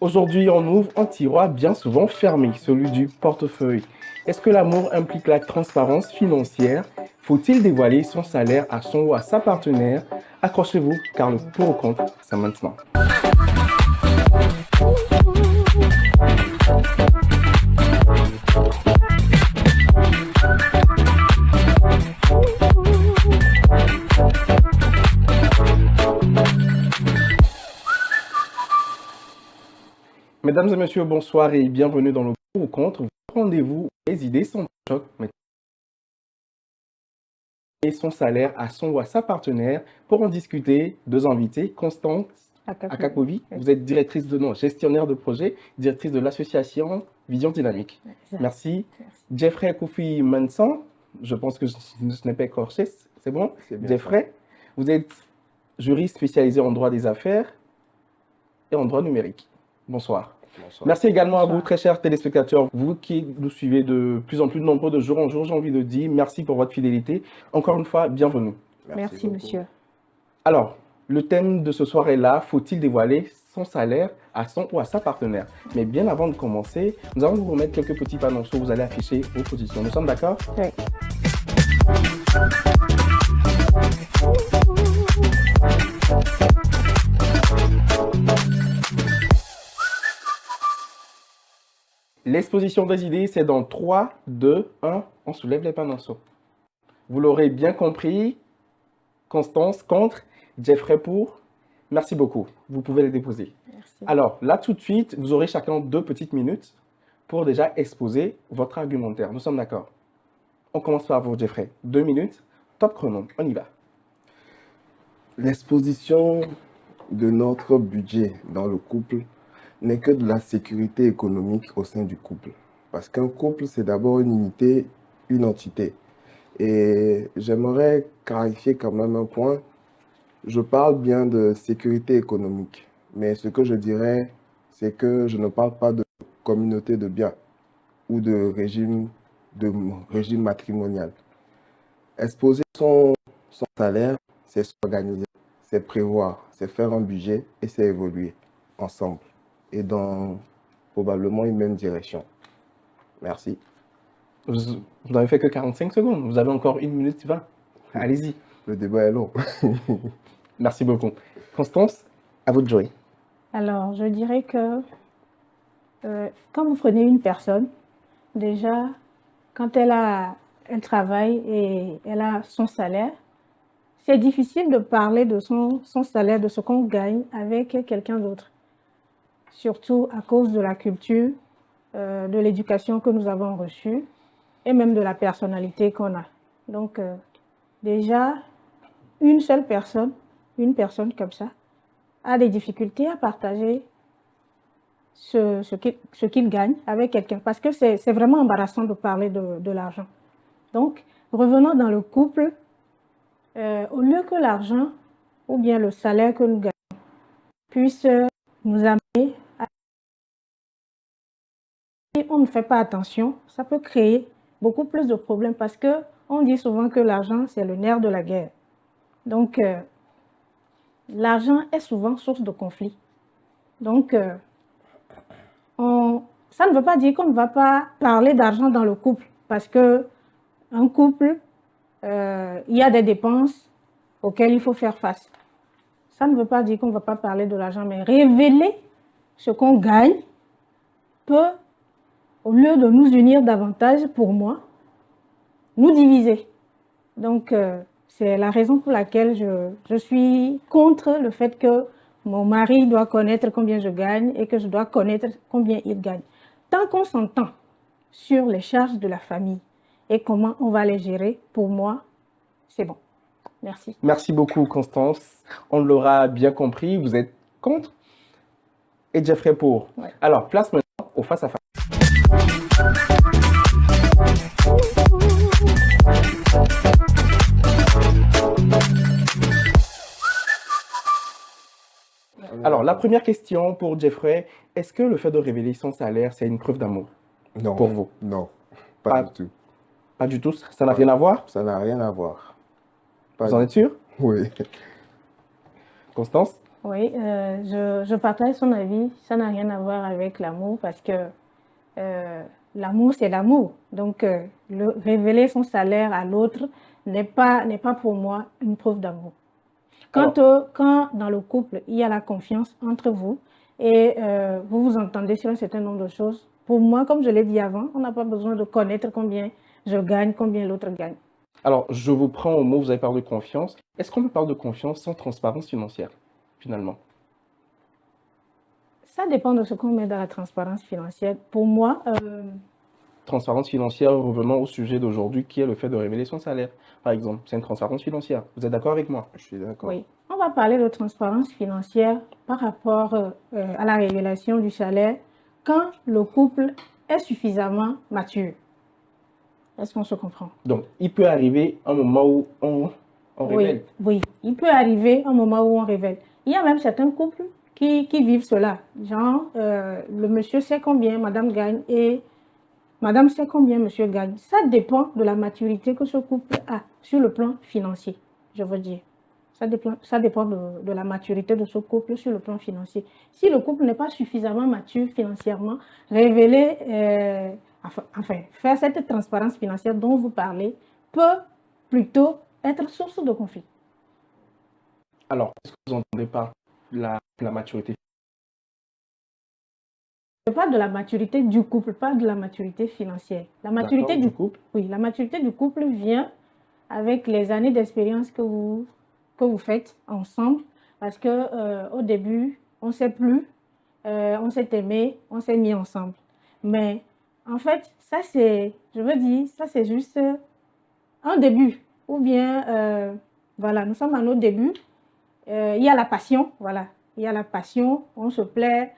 Aujourd'hui, on ouvre un tiroir bien souvent fermé, celui du portefeuille. Est-ce que l'amour implique la transparence financière? Faut-il dévoiler son salaire à son ou à sa partenaire? Accrochez-vous, car le pour ou contre, c'est maintenant. Mesdames et messieurs, bonsoir et bienvenue dans le pour ou contre. Votre rendez-vous, les idées sont choc, mais et son salaire à son ou à sa partenaire. Pour en discuter, deux invités, Constance Akakovi, vous êtes directrice de gestionnaire de projet, directrice de l'association Vision Dynamique. Merci. Jeffrey Kofi Manson, je pense que ce n'est pas écorché, c'est bon? Jeffrey, vous êtes juriste spécialisé en droit des affaires et en droit numérique. Bonsoir. Bonsoir. Merci également à vous, très chers téléspectateurs, vous qui nous suivez de plus en plus nombreux de jour en jour, j'ai envie de dire merci pour votre fidélité. Encore une fois, bienvenue. Merci monsieur. Alors, le thème de ce soir est là, faut-il dévoiler son salaire à son ou à sa partenaire? Mais bien avant de commencer, nous allons vous remettre quelques petits panneaux où vous allez afficher vos positions. Nous sommes d'accord? Oui. L'exposition des idées, c'est dans 3, 2, 1, on soulève les panneaux. Vous l'aurez bien compris, Constance contre, Jeffrey pour. Merci beaucoup. Vous pouvez les déposer. Merci. Alors, là, tout de suite, vous aurez chacun 2 petites minutes pour déjà exposer votre argumentaire. Nous sommes d'accord? On commence par vous, Jeffrey. 2 minutes, top chrono, on y va. L'exposition de notre budget dans le couple n'est que de la sécurité économique au sein du couple. Parce qu'un couple, c'est d'abord une unité, une entité. Et j'aimerais clarifier quand même un point. Je parle bien de sécurité économique, mais ce que je dirais, c'est que je ne parle pas de communauté de biens ou de régime matrimonial. Exposer son salaire, c'est s'organiser, c'est prévoir, c'est faire un budget et c'est évoluer ensemble et dans probablement une même direction. Merci. Vous n'avez fait que 45 secondes. Vous avez encore 1 minute 20. Allez-y. Le débat est long. Merci beaucoup. Constance, à vous de jouer. Alors, je dirais que quand vous prenez une personne, déjà, quand elle travaille et elle a son salaire, c'est difficile de parler de son salaire, de ce qu'on gagne avec quelqu'un d'autre. Surtout à cause de la culture, de l'éducation que nous avons reçue et même de la personnalité qu'on a. Donc, déjà, une personne comme ça, a des difficultés à partager ce qu'il gagne avec quelqu'un. Parce que c'est vraiment embarrassant de parler de l'argent. Donc, revenons dans le couple, au lieu que l'argent ou bien le salaire que nous gagnons puisse nous amener à... Si on ne fait pas attention, ça peut créer beaucoup plus de problèmes parce qu'on dit souvent que l'argent, c'est le nerf de la guerre. Donc, l'argent est souvent source de conflit. Donc, ça ne veut pas dire qu'on ne va pas parler d'argent dans le couple, parce qu'un couple, il y a des dépenses auxquelles il faut faire face. Ça ne veut pas dire qu'on ne va pas parler de l'argent, mais révéler ce qu'on gagne peut, au lieu de nous unir davantage, pour moi, nous diviser. Donc, c'est la raison pour laquelle je suis contre le fait que mon mari doit connaître combien je gagne et que je dois connaître combien il gagne. Tant qu'on s'entend sur les charges de la famille et comment on va les gérer, pour moi, c'est bon. Merci. Merci beaucoup, Constance. On l'aura bien compris, vous êtes contre et Jeffrey pour. Ouais. Alors, place maintenant au face-à-face. Alors, la première question pour Jeffrey, est-ce que le fait de révéler son salaire, c'est une preuve d'amour? Non. Pour vous? Non, pas du tout. Pas du tout? Ça n'a rien à voir? Ça n'a rien à voir. Vous en êtes sûr? Oui. Constance? Oui, je partage son avis. Ça n'a rien à voir avec l'amour parce que l'amour, c'est l'amour. Donc, révéler son salaire à l'autre n'est pas pour moi une preuve d'amour. Quand dans le couple, il y a la confiance entre vous et vous vous entendez sur un certain nombre de choses, pour moi, comme je l'ai dit avant, on n'a pas besoin de connaître combien je gagne, combien l'autre gagne. Alors, je vous prends au mot, vous avez parlé de confiance. Est-ce qu'on peut parler de confiance sans transparence financière, finalement? Ça dépend de ce qu'on met dans la transparence financière. Pour moi, Transparence financière, revenons au sujet d'aujourd'hui, qui est le fait de révéler son salaire, par exemple. C'est une transparence financière. Vous êtes d'accord avec moi? Je suis d'accord. oui, on va parler de transparence financière par rapport à la révélation du salaire quand le couple est suffisamment mature. Est-ce qu'on se comprend? Donc, il peut arriver un moment où on révèle. Oui, il peut arriver un moment où on révèle. Il y a même certains couples qui vivent cela. Genre, le monsieur sait combien madame gagne et madame sait combien monsieur gagne. Ça dépend de la maturité que ce couple a sur le plan financier, je veux dire. Ça dépend de la maturité de ce couple sur le plan financier. Si le couple n'est pas suffisamment mature financièrement, révéler, enfin, faire cette transparence financière dont vous parlez peut plutôt être source de conflit. Alors, qu'est-ce que vous entendez par la maturité? Je parle de la maturité du couple, pas de la maturité financière. La maturité du couple, oui, la maturité du couple vient avec les années d'expérience que vous faites ensemble, parce que au début, on ne sait plus, on s'est aimé, on s'est mis ensemble. Mais en fait, ça c'est, je veux dire, ça c'est juste un début. Ou bien, voilà, nous sommes à nos débuts. Il y a la passion, voilà. Il y a la passion, on se plaît.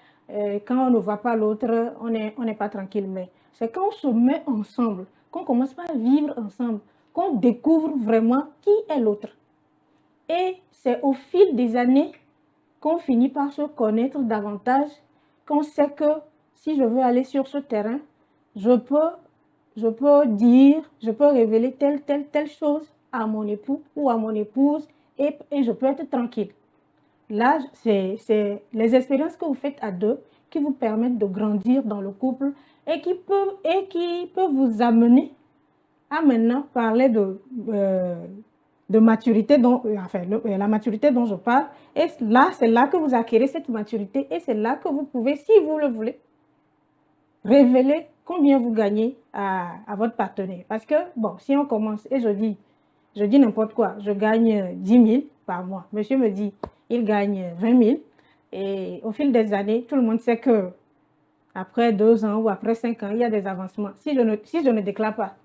Quand on ne voit pas l'autre, on n'est pas tranquille. Mais c'est quand on se met ensemble, qu'on commence à vivre ensemble, qu'on découvre vraiment qui est l'autre. Et c'est au fil des années qu'on finit par se connaître davantage, qu'on sait que si je veux aller sur ce terrain, je peux dire, je peux révéler telle chose à mon époux ou à mon épouse et je peux être tranquille. Là, c'est les expériences que vous faites à deux qui vous permettent de grandir dans le couple et qui peuvent vous amener à maintenant parler de maturité, enfin, la maturité dont je parle. Et là, c'est là que vous acquérez cette maturité et c'est là que vous pouvez, si vous le voulez, révéler combien vous gagnez à votre partenaire. Parce que, bon, si on commence et je dis n'importe quoi, je gagne 10 000 par mois. Monsieur me dit, il gagne 20 000. Et au fil des années, tout le monde sait que après 2 ans ou après 5 ans, il y a des avancements. Si je ne déclare pas,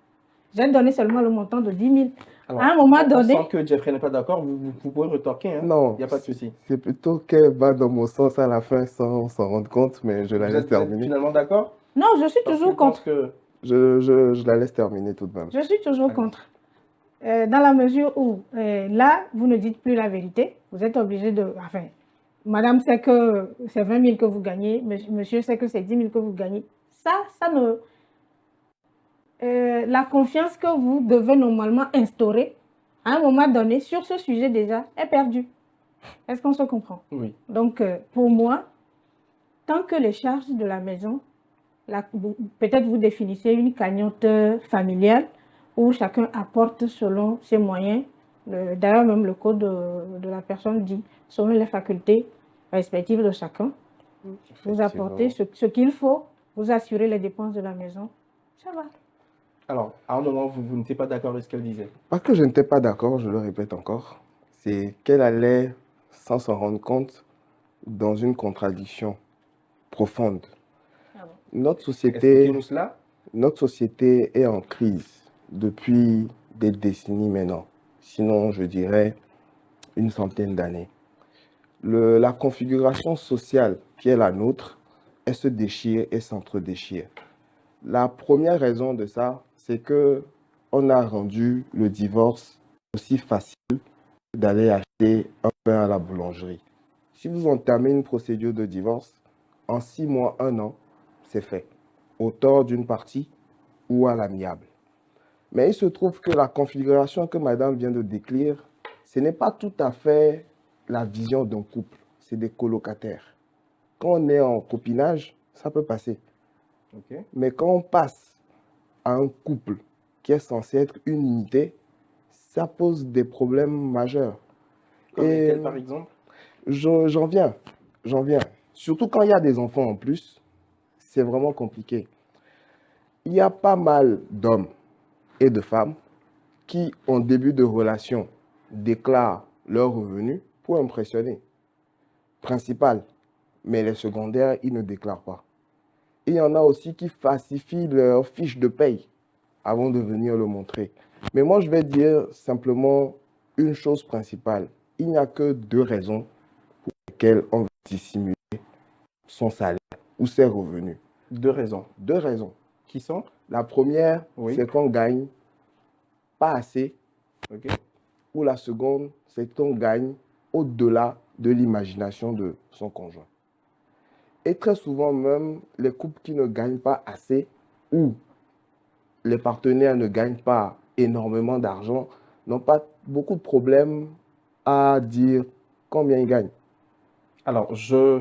j'ai donné seulement le montant de 10 000. Alors, à un moment donné... On sent que Jeffrey n'est pas d'accord, vous pouvez retorquer. Hein? Non, il n'y a pas de souci. C'est plutôt qu'elle va dans mon sens à la fin sans s'en rendre compte, mais je la laisse terminer. Vous êtes finalement d'accord? Non, je suis toujours contre. Je la laisse terminer tout de même. Je suis toujours contre. Dans la mesure où, là, vous ne dites plus la vérité, vous êtes obligé de... Enfin, madame sait que c'est 20 000 que vous gagnez, monsieur sait que c'est 10 000 que vous gagnez. Ça ne... la confiance que vous devez normalement instaurer, à un moment donné, sur ce sujet déjà, est perdue. Est-ce qu'on se comprend? Oui. Donc, pour moi, tant que les charges de la maison, peut-être vous définissez une cagnotte familiale où chacun apporte selon ses moyens. D'ailleurs, même le code de la personne dit, selon les facultés respectives de chacun, vous apportez ce qu'il faut, vous assurez les dépenses de la maison, ça va. Alors, à un moment, vous n'étiez pas d'accord avec ce qu'elle disait? Parce que je n'étais pas d'accord, je le répète encore, c'est qu'elle allait, sans s'en rendre compte, dans une contradiction profonde. Ah bon. Notre société est en crise depuis des décennies maintenant, sinon je dirais une centaine d'années. La configuration sociale qui est la nôtre, elle se déchire et s'entre-déchire. La première raison de ça, c'est que on a rendu le divorce aussi facile d'aller acheter un pain à la boulangerie. Si vous entamez une procédure de divorce, en 6 mois, 1 an, c'est fait, au tort d'une partie ou à l'amiable. Mais il se trouve que la configuration que madame vient de décrire, ce n'est pas tout à fait la vision d'un couple. Ce c'est des colocataires. Quand on est en copinage, ça peut passer. Ok. Mais quand on passe à un couple qui est censé être une unité, ça pose des problèmes majeurs. Comme Et lesquels, par exemple? j'en viens. Surtout quand il y a des enfants en plus, c'est vraiment compliqué. Il y a pas mal d'hommes et de femmes qui, en début de relation, déclarent leurs revenus pour impressionner. Principal, mais les secondaires, ils ne déclarent pas. Et il y en a aussi qui falsifient leur fiche de paye avant de venir le montrer. Mais moi, je vais dire simplement une chose principale. Il n'y a que deux raisons pour lesquelles on va dissimuler son salaire ou ses revenus. Deux raisons. Deux raisons. Qui sont? La première, Oui. c'est qu'on gagne pas assez. Ok. Ou la seconde, c'est qu'on gagne au-delà de l'imagination de son conjoint. Et très souvent même, les couples qui ne gagnent pas assez ou les partenaires ne gagnent pas énormément d'argent n'ont pas beaucoup de problèmes à dire combien ils gagnent. Alors, je,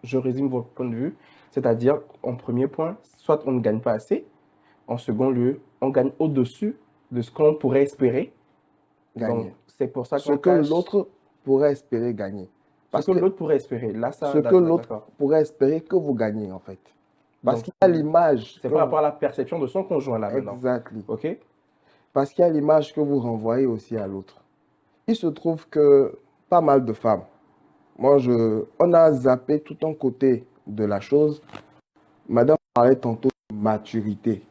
je résume votre point de vue. C'est-à-dire, en premier point, soit on ne gagne pas assez. En second lieu, on gagne au-dessus de ce qu'on pourrait espérer. Donc, Gagner. c'est pour ça Ce qu'on que cache l'autre pourrait espérer gagner. ce Parce que que l'autre pourrait espérer. Là, ça, ce que l'autre d'accord. pourrait espérer que vous gagnez, en fait. Parce Donc, qu'il y a l'image. c'est que par vous- rapport à la perception de son conjoint là maintenant. Exactly. OK? Parce qu'il y a l'image que vous renvoyez aussi à l'autre. Il se trouve que pas mal de femmes, on a zappé tout un côté de la chose. Madame parlait tantôt de maturité.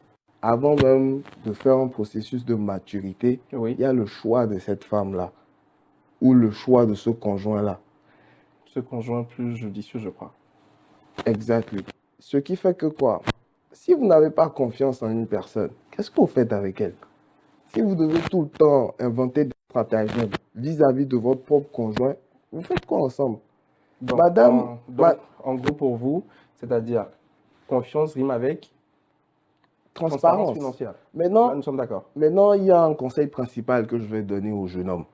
Avant même de faire un processus de maturité, Oui. il y a le choix de cette femme-là ou le choix de ce conjoint-là. Ce conjoint plus judicieux, je crois. Exactement. Ce qui fait que quoi? Si vous n'avez pas confiance en une personne, qu'est-ce que vous faites avec elle? Si vous devez tout le temps inventer des stratagèmes vis-à-vis de votre propre conjoint, vous faites quoi ensemble? Donc, Madame, en gros, pour vous, c'est-à-dire confiance rime avec transparence transparence. financière. Là, Maintenant, nous sommes d'accord. maintenant, il y a un conseil principal que je vais donner aux jeunes hommes.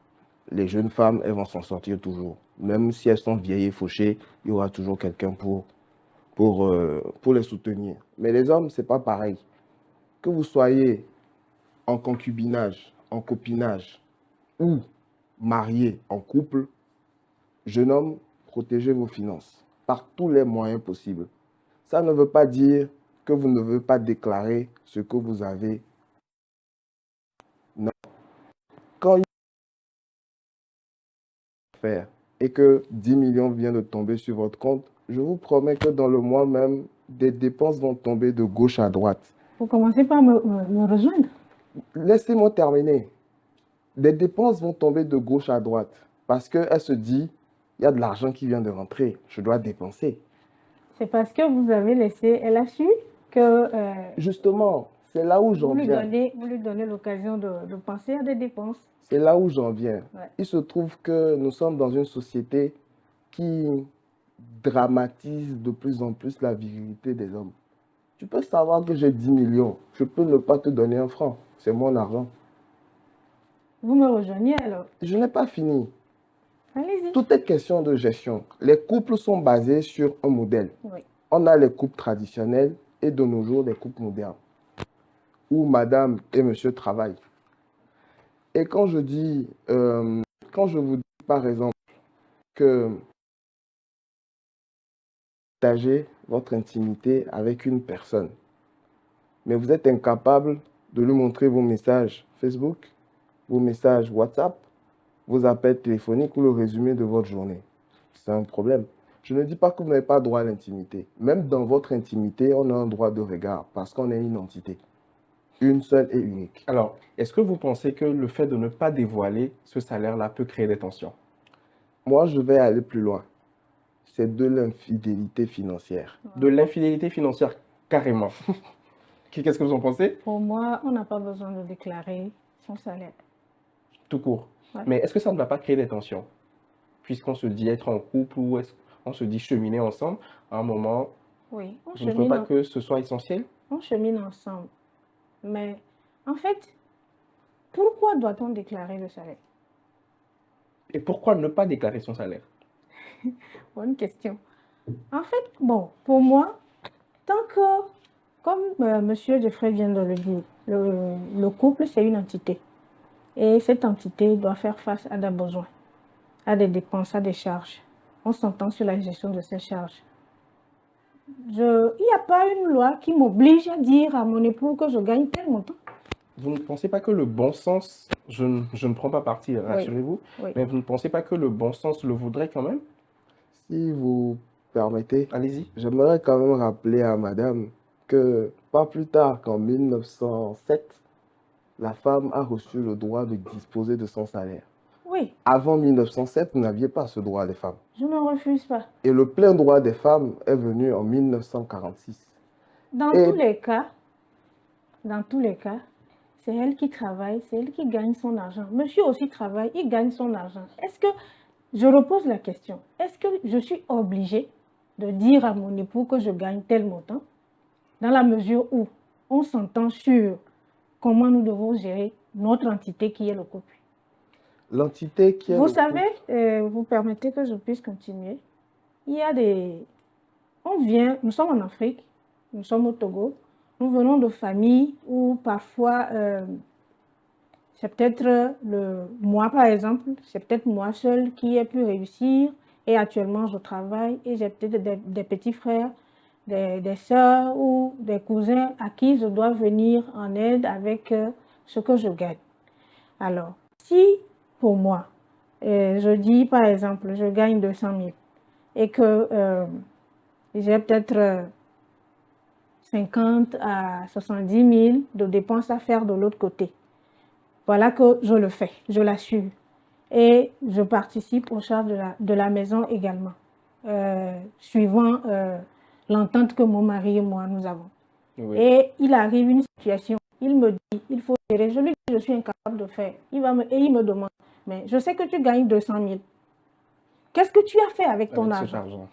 Les jeunes femmes, elles vont s'en sortir toujours. Même si elles sont vieilles et fauchées, il y aura toujours quelqu'un pour les soutenir. Mais les hommes, c'est pas pareil. Que vous soyez en concubinage, en copinage ou marié en couple, jeune homme, protégez vos finances par tous les moyens possibles. Ça ne veut pas dire que vous ne devez pas déclarer ce que vous avez. Non. Quand il y a faire et que 10 millions viennent de tomber sur votre compte, je vous promets que dans le mois même, des dépenses vont tomber de gauche à droite. Vous commencez par me rejoindre. Laissez-moi terminer. Des dépenses vont tomber de gauche à droite parce qu'elle se dit, il y a de l'argent qui vient de rentrer, je dois dépenser. C'est parce que vous avez laissé, elle a su que Justement, c'est là où j'en viens. vous lui donnez l'occasion de penser à des dépenses. C'est là où j'en viens. Ouais. Il se trouve que nous sommes dans une société qui dramatise de plus en plus la virilité des hommes. Tu peux savoir que j'ai 10 millions, je peux ne pas te donner un franc, c'est mon argent. Vous me rejoignez alors. Je n'ai pas fini. Allez-y. Tout est question de gestion. Les couples sont basés sur un modèle. Oui. On a les couples traditionnels et de nos jours les couples modernes, où madame et monsieur travaillent. Et quand je vous dis par exemple que partagez votre intimité avec une personne, mais vous êtes incapable de lui montrer vos messages Facebook, vos messages WhatsApp, vos appels téléphoniques ou le résumé de votre journée, c'est un problème. Je ne dis pas que vous n'avez pas droit à l'intimité. Même dans votre intimité, on a un droit de regard parce qu'on est une entité, une seule et unique. Alors, est-ce que vous pensez que le fait de ne pas dévoiler ce salaire-là peut créer des tensions? Moi, je vais aller plus loin. C'est de l'infidélité financière. De l'infidélité financière, carrément. Qu'est-ce que vous en pensez? Pour moi, on n'a pas besoin de déclarer son salaire. Tout court. Ouais. Mais est-ce que ça ne va pas créer des tensions? Puisqu'on se dit être en couple ou on se dit cheminer ensemble, à un moment, Oui, vous ne trouvez pas que ce soit essentiel? on chemine ensemble. Mais en fait, pourquoi doit-on déclarer le salaire? Et pourquoi ne pas déclarer son salaire? Bonne question. En fait, bon, pour moi, tant que, comme Monsieur Jeffrey vient de le dire, le couple, c'est une entité. Et cette entité doit faire face à des besoins, à des dépenses, à des charges. On s'entend sur la gestion de ces charges. Il n'y a pas une loi qui m'oblige à dire à mon époux que je gagne tel montant. Vous ne pensez pas que le bon sens, je ne prends pas parti, rassurez-vous, Oui. mais vous ne pensez pas que le bon sens le voudrait quand même? Si vous permettez, Allez-y. j'aimerais quand même rappeler à madame que pas plus tard qu'en 1907, la femme a reçu le droit de disposer de son salaire. Oui, Avant 1907, vous n'aviez pas ce droit, les femmes. je ne refuse pas. Et le plein droit des femmes est venu en 1946. Dans Et tous les cas, c'est elle qui travaille, c'est elle qui gagne son argent. Monsieur aussi travaille, il gagne son argent. Est-ce que, je repose la question, est-ce que je suis obligée de dire à mon époux que je gagne tel montant, dans la mesure où on s'entend sur comment nous devons gérer notre entité qui est le couple? l'entité qui est Vous le savez, vous permettez que je puisse continuer. Il y a des... nous sommes en Afrique, nous sommes au Togo, nous venons de familles où parfois, c'est peut-être moi par exemple, c'est peut-être moi seule qui ai pu réussir et actuellement je travaille et j'ai peut-être des petits frères, des sœurs ou des cousins à qui je dois venir en aide avec ce que je gagne. Alors, si pour moi, je dis par exemple, je gagne 200 000 et que j'ai peut-être 50 à 70 000 de dépenses à faire de l'autre côté. Voilà que je le fais, je l'assure. Et je participe aux charges de la maison également, suivant l'entente que mon mari et moi nous avons. Oui. Et il arrive une situation, il me dit, il faut gérer. Je lui dis, je suis incapable de faire. Et il me demande, mais je sais que tu gagnes 200 000. Qu'est-ce que tu as fait avec ton argent?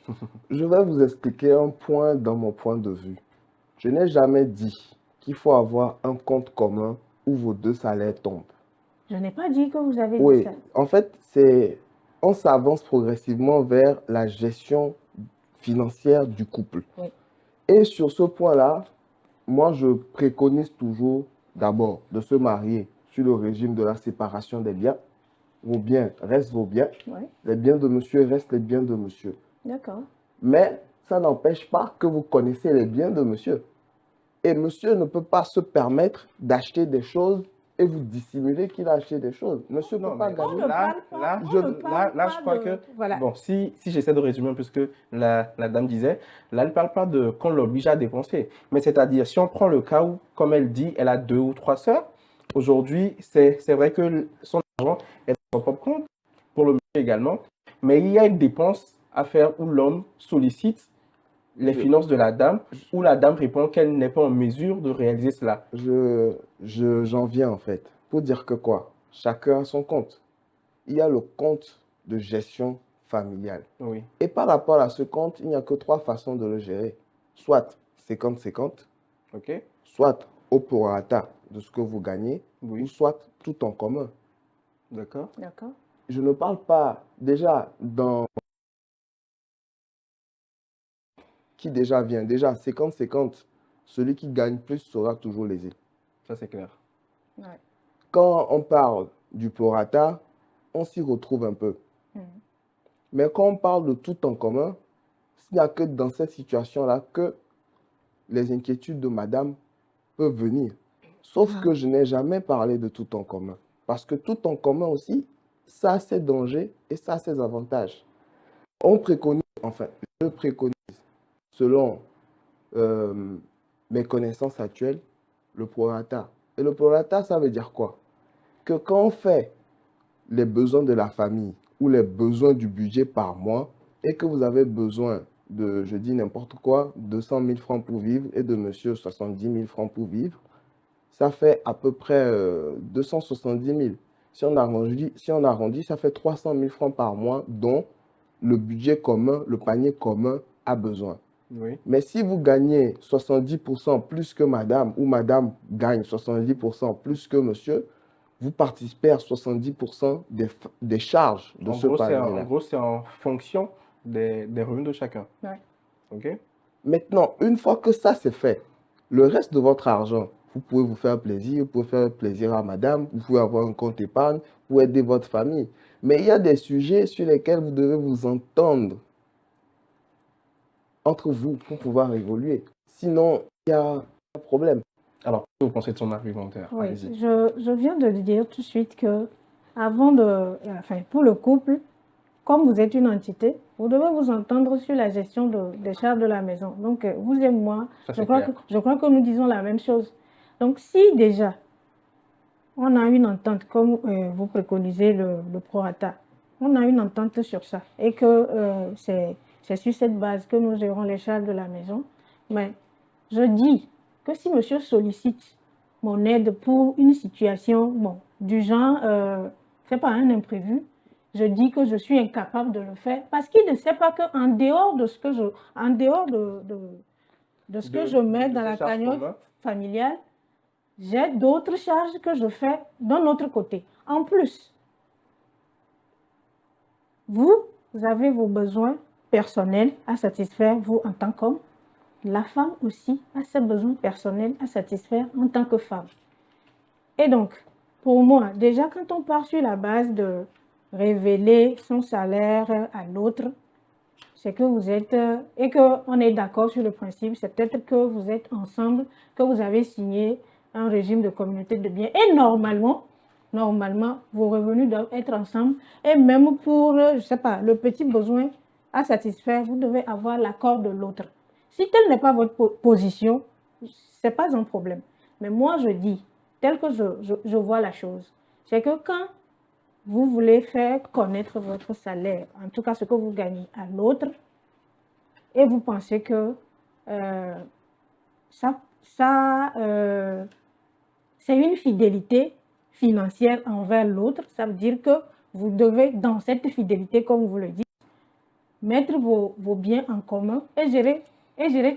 Je vais vous expliquer un point dans mon point de vue. Je n'ai jamais dit qu'il faut avoir un compte commun où vos deux salaires tombent. Je n'ai pas dit que vous avez dit Oui, ça. en fait, on s'avance progressivement vers la gestion financière du couple. Oui. Et sur ce point-là, moi, je préconise toujours d'abord de se marier sur le régime de la séparation des biens. Vos biens restent vos biens. Oui. Les biens de monsieur restent les biens de monsieur. D'accord. Mais ça n'empêche pas que vous connaissez les biens de monsieur. Et monsieur ne peut pas se permettre d'acheter des choses et vous dissimuler qu'il a acheté des choses. Monsieur ne peut pas gagner. Là, je crois que, voilà. bon, si j'essaie de résumer un peu ce que la dame disait, là, elle ne parle pas de qu'on l'oblige à dépenser. Mais c'est-à-dire, si on prend le cas où, comme elle dit, elle a 2 ou 3 sœurs, aujourd'hui, c'est vrai que son argent est dans son propre compte, pour le monsieur également, mais il y a une dépense à faire où l'homme sollicite les finances de la dame, où la dame répond qu'elle n'est pas en mesure de réaliser cela. J'en viens en fait. Pour dire que quoi? Chacun a son compte. Il y a le compte de gestion familiale. Oui. Et par rapport à ce compte, il n'y a que 3 façons de le gérer. Soit 50-50, OK. soit au prorata de ce que vous gagnez, Oui. ou soit tout en commun. D'accord. D'accord. Je ne parle pas déjà dans qui déjà vient. Déjà 50-50, celui qui gagne plus sera toujours lésé. Ça, c'est clair. Ouais. Quand on parle du prorata, on s'y retrouve un peu. Mais quand on parle de tout en commun, il n'y a que dans cette situation-là que les inquiétudes de madame peuvent venir. Sauf que je n'ai jamais parlé de tout en commun. Parce que tout en commun aussi, ça a ses dangers et ça a ses avantages. On préconise, enfin, je préconise, selon mes connaissances actuelles, le prorata. Et le prorata, ça veut dire quoi? Que quand on fait les besoins de la famille ou les besoins du budget par mois et que vous avez besoin de, je dis n'importe quoi, 200 000 francs pour vivre et de monsieur 70 000 francs pour vivre, ça fait à peu près 270 000. Si on arrondit, ça fait 300 000 francs par mois dont le budget commun, le panier commun a besoin. Oui. Mais si vous gagnez 70% plus que madame ou madame gagne 70% plus que monsieur, vous participez à 70% des charges de ce panier-là. En gros, c'est en fonction des revenus de chacun. Ouais. OK? Maintenant, une fois que ça c'est fait, le reste de votre argent, vous pouvez vous faire plaisir, vous pouvez faire plaisir à madame, vous pouvez avoir un compte épargne pour aider votre famille. Mais il y a des sujets sur lesquels vous devez vous entendre entre vous pour pouvoir évoluer. Sinon, il y a un problème. Alors, qu'est-ce que vous pensez de son argumentaire? Oui, Allez-y. je viens de le dire tout de suite que avant enfin, pour le couple, comme vous êtes une entité, vous devez vous entendre sur la gestion des charges de la maison. Donc, vous et moi, Ça, je c'est crois clair. je crois que nous disons la même chose. Donc, si déjà on a une entente, comme vous préconisez le prorata, on a une entente sur ça et que c'est sur cette base que nous gérons les charges de la maison, mais je dis que si monsieur sollicite mon aide pour une situation, bon, du genre, c'est pas un imprévu, je dis que je suis incapable de le faire parce qu'il ne sait pas qu'en dehors de ce que en dehors de ce que je mets dans la cagnotte familiale, j'ai d'autres charges que je fais d'un autre côté. En plus, vous avez vos besoins personnels à satisfaire, vous en tant qu'homme. La femme aussi a ses besoins personnels à satisfaire en tant que femme. Et donc, pour moi, déjà quand on part sur la base de révéler son salaire à l'autre, c'est que vous êtes, et qu'on est d'accord sur le principe, c'est peut-être que vous êtes ensemble, que vous avez signé un régime de communauté de biens. Et normalement, vos revenus doivent être ensemble. Et même pour, je ne sais pas, le petit besoin à satisfaire, vous devez avoir l'accord de l'autre. Si telle n'est pas votre position, ce n'est pas un problème. Mais moi, je dis, tel que je vois la chose, c'est que quand vous voulez faire connaître votre salaire, en tout cas ce que vous gagnez à l'autre, et vous pensez que c'est une fidélité financière envers l'autre, ça veut dire que vous devez, dans cette fidélité, comme vous le dites, mettre vos biens en commun et gérer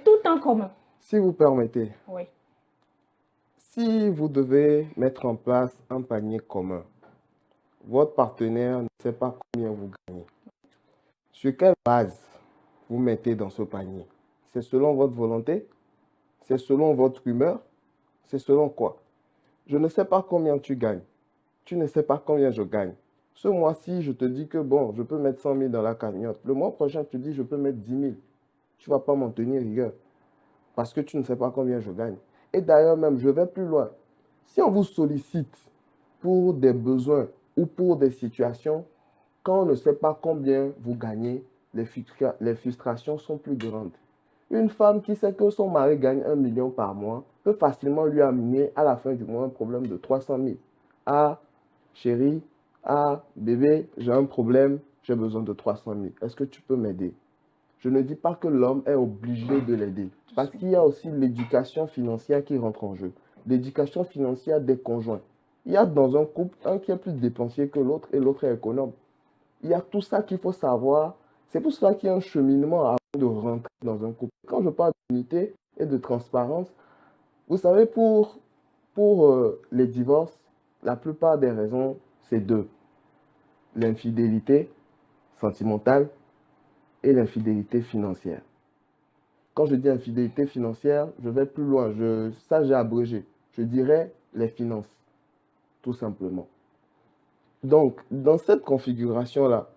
tout en commun. Si vous permettez, Oui. si vous devez mettre en place un panier commun, votre partenaire ne sait pas combien vous gagnez. Sur quelle base vous mettez dans ce panier? C'est selon votre volonté? C'est selon votre humeur? C'est selon quoi? Je ne sais pas combien tu gagnes. Tu ne sais pas combien je gagne. Ce mois-ci, je te dis que bon, je peux mettre 100 000 dans la cagnotte. Le mois prochain, tu dis je peux mettre 10 000. Tu ne vas pas m'en tenir rigueur parce que tu ne sais pas combien je gagne. Et d'ailleurs même, je vais plus loin. Si on vous sollicite pour des besoins ou pour des situations, quand on ne sait pas combien vous gagnez, les frustrations sont plus grandes. Une femme qui sait que son mari gagne 1 million par mois peut facilement lui amener à la fin du mois un problème de 300 000. Ah, chérie, ah, bébé, j'ai un problème, j'ai besoin de 300 000. Est-ce que tu peux m'aider? Je ne dis pas que l'homme est obligé de l'aider, parce qu'il y a aussi l'éducation financière qui rentre en jeu. L'éducation financière des conjoints. Il y a dans un couple un qui est plus dépensier que l'autre et l'autre est économe. Il y a tout ça qu'il faut savoir. C'est pour cela qu'il y a un cheminement avant de rentrer dans un couple. Quand je parle d'unité et de transparence, vous savez, pour les divorces, la plupart des raisons, c'est deux. L'infidélité sentimentale et l'infidélité financière. Quand je dis infidélité financière, je vais plus loin. Ça, j'ai abrégé. Je dirais les finances, tout simplement. Donc, dans cette configuration-là,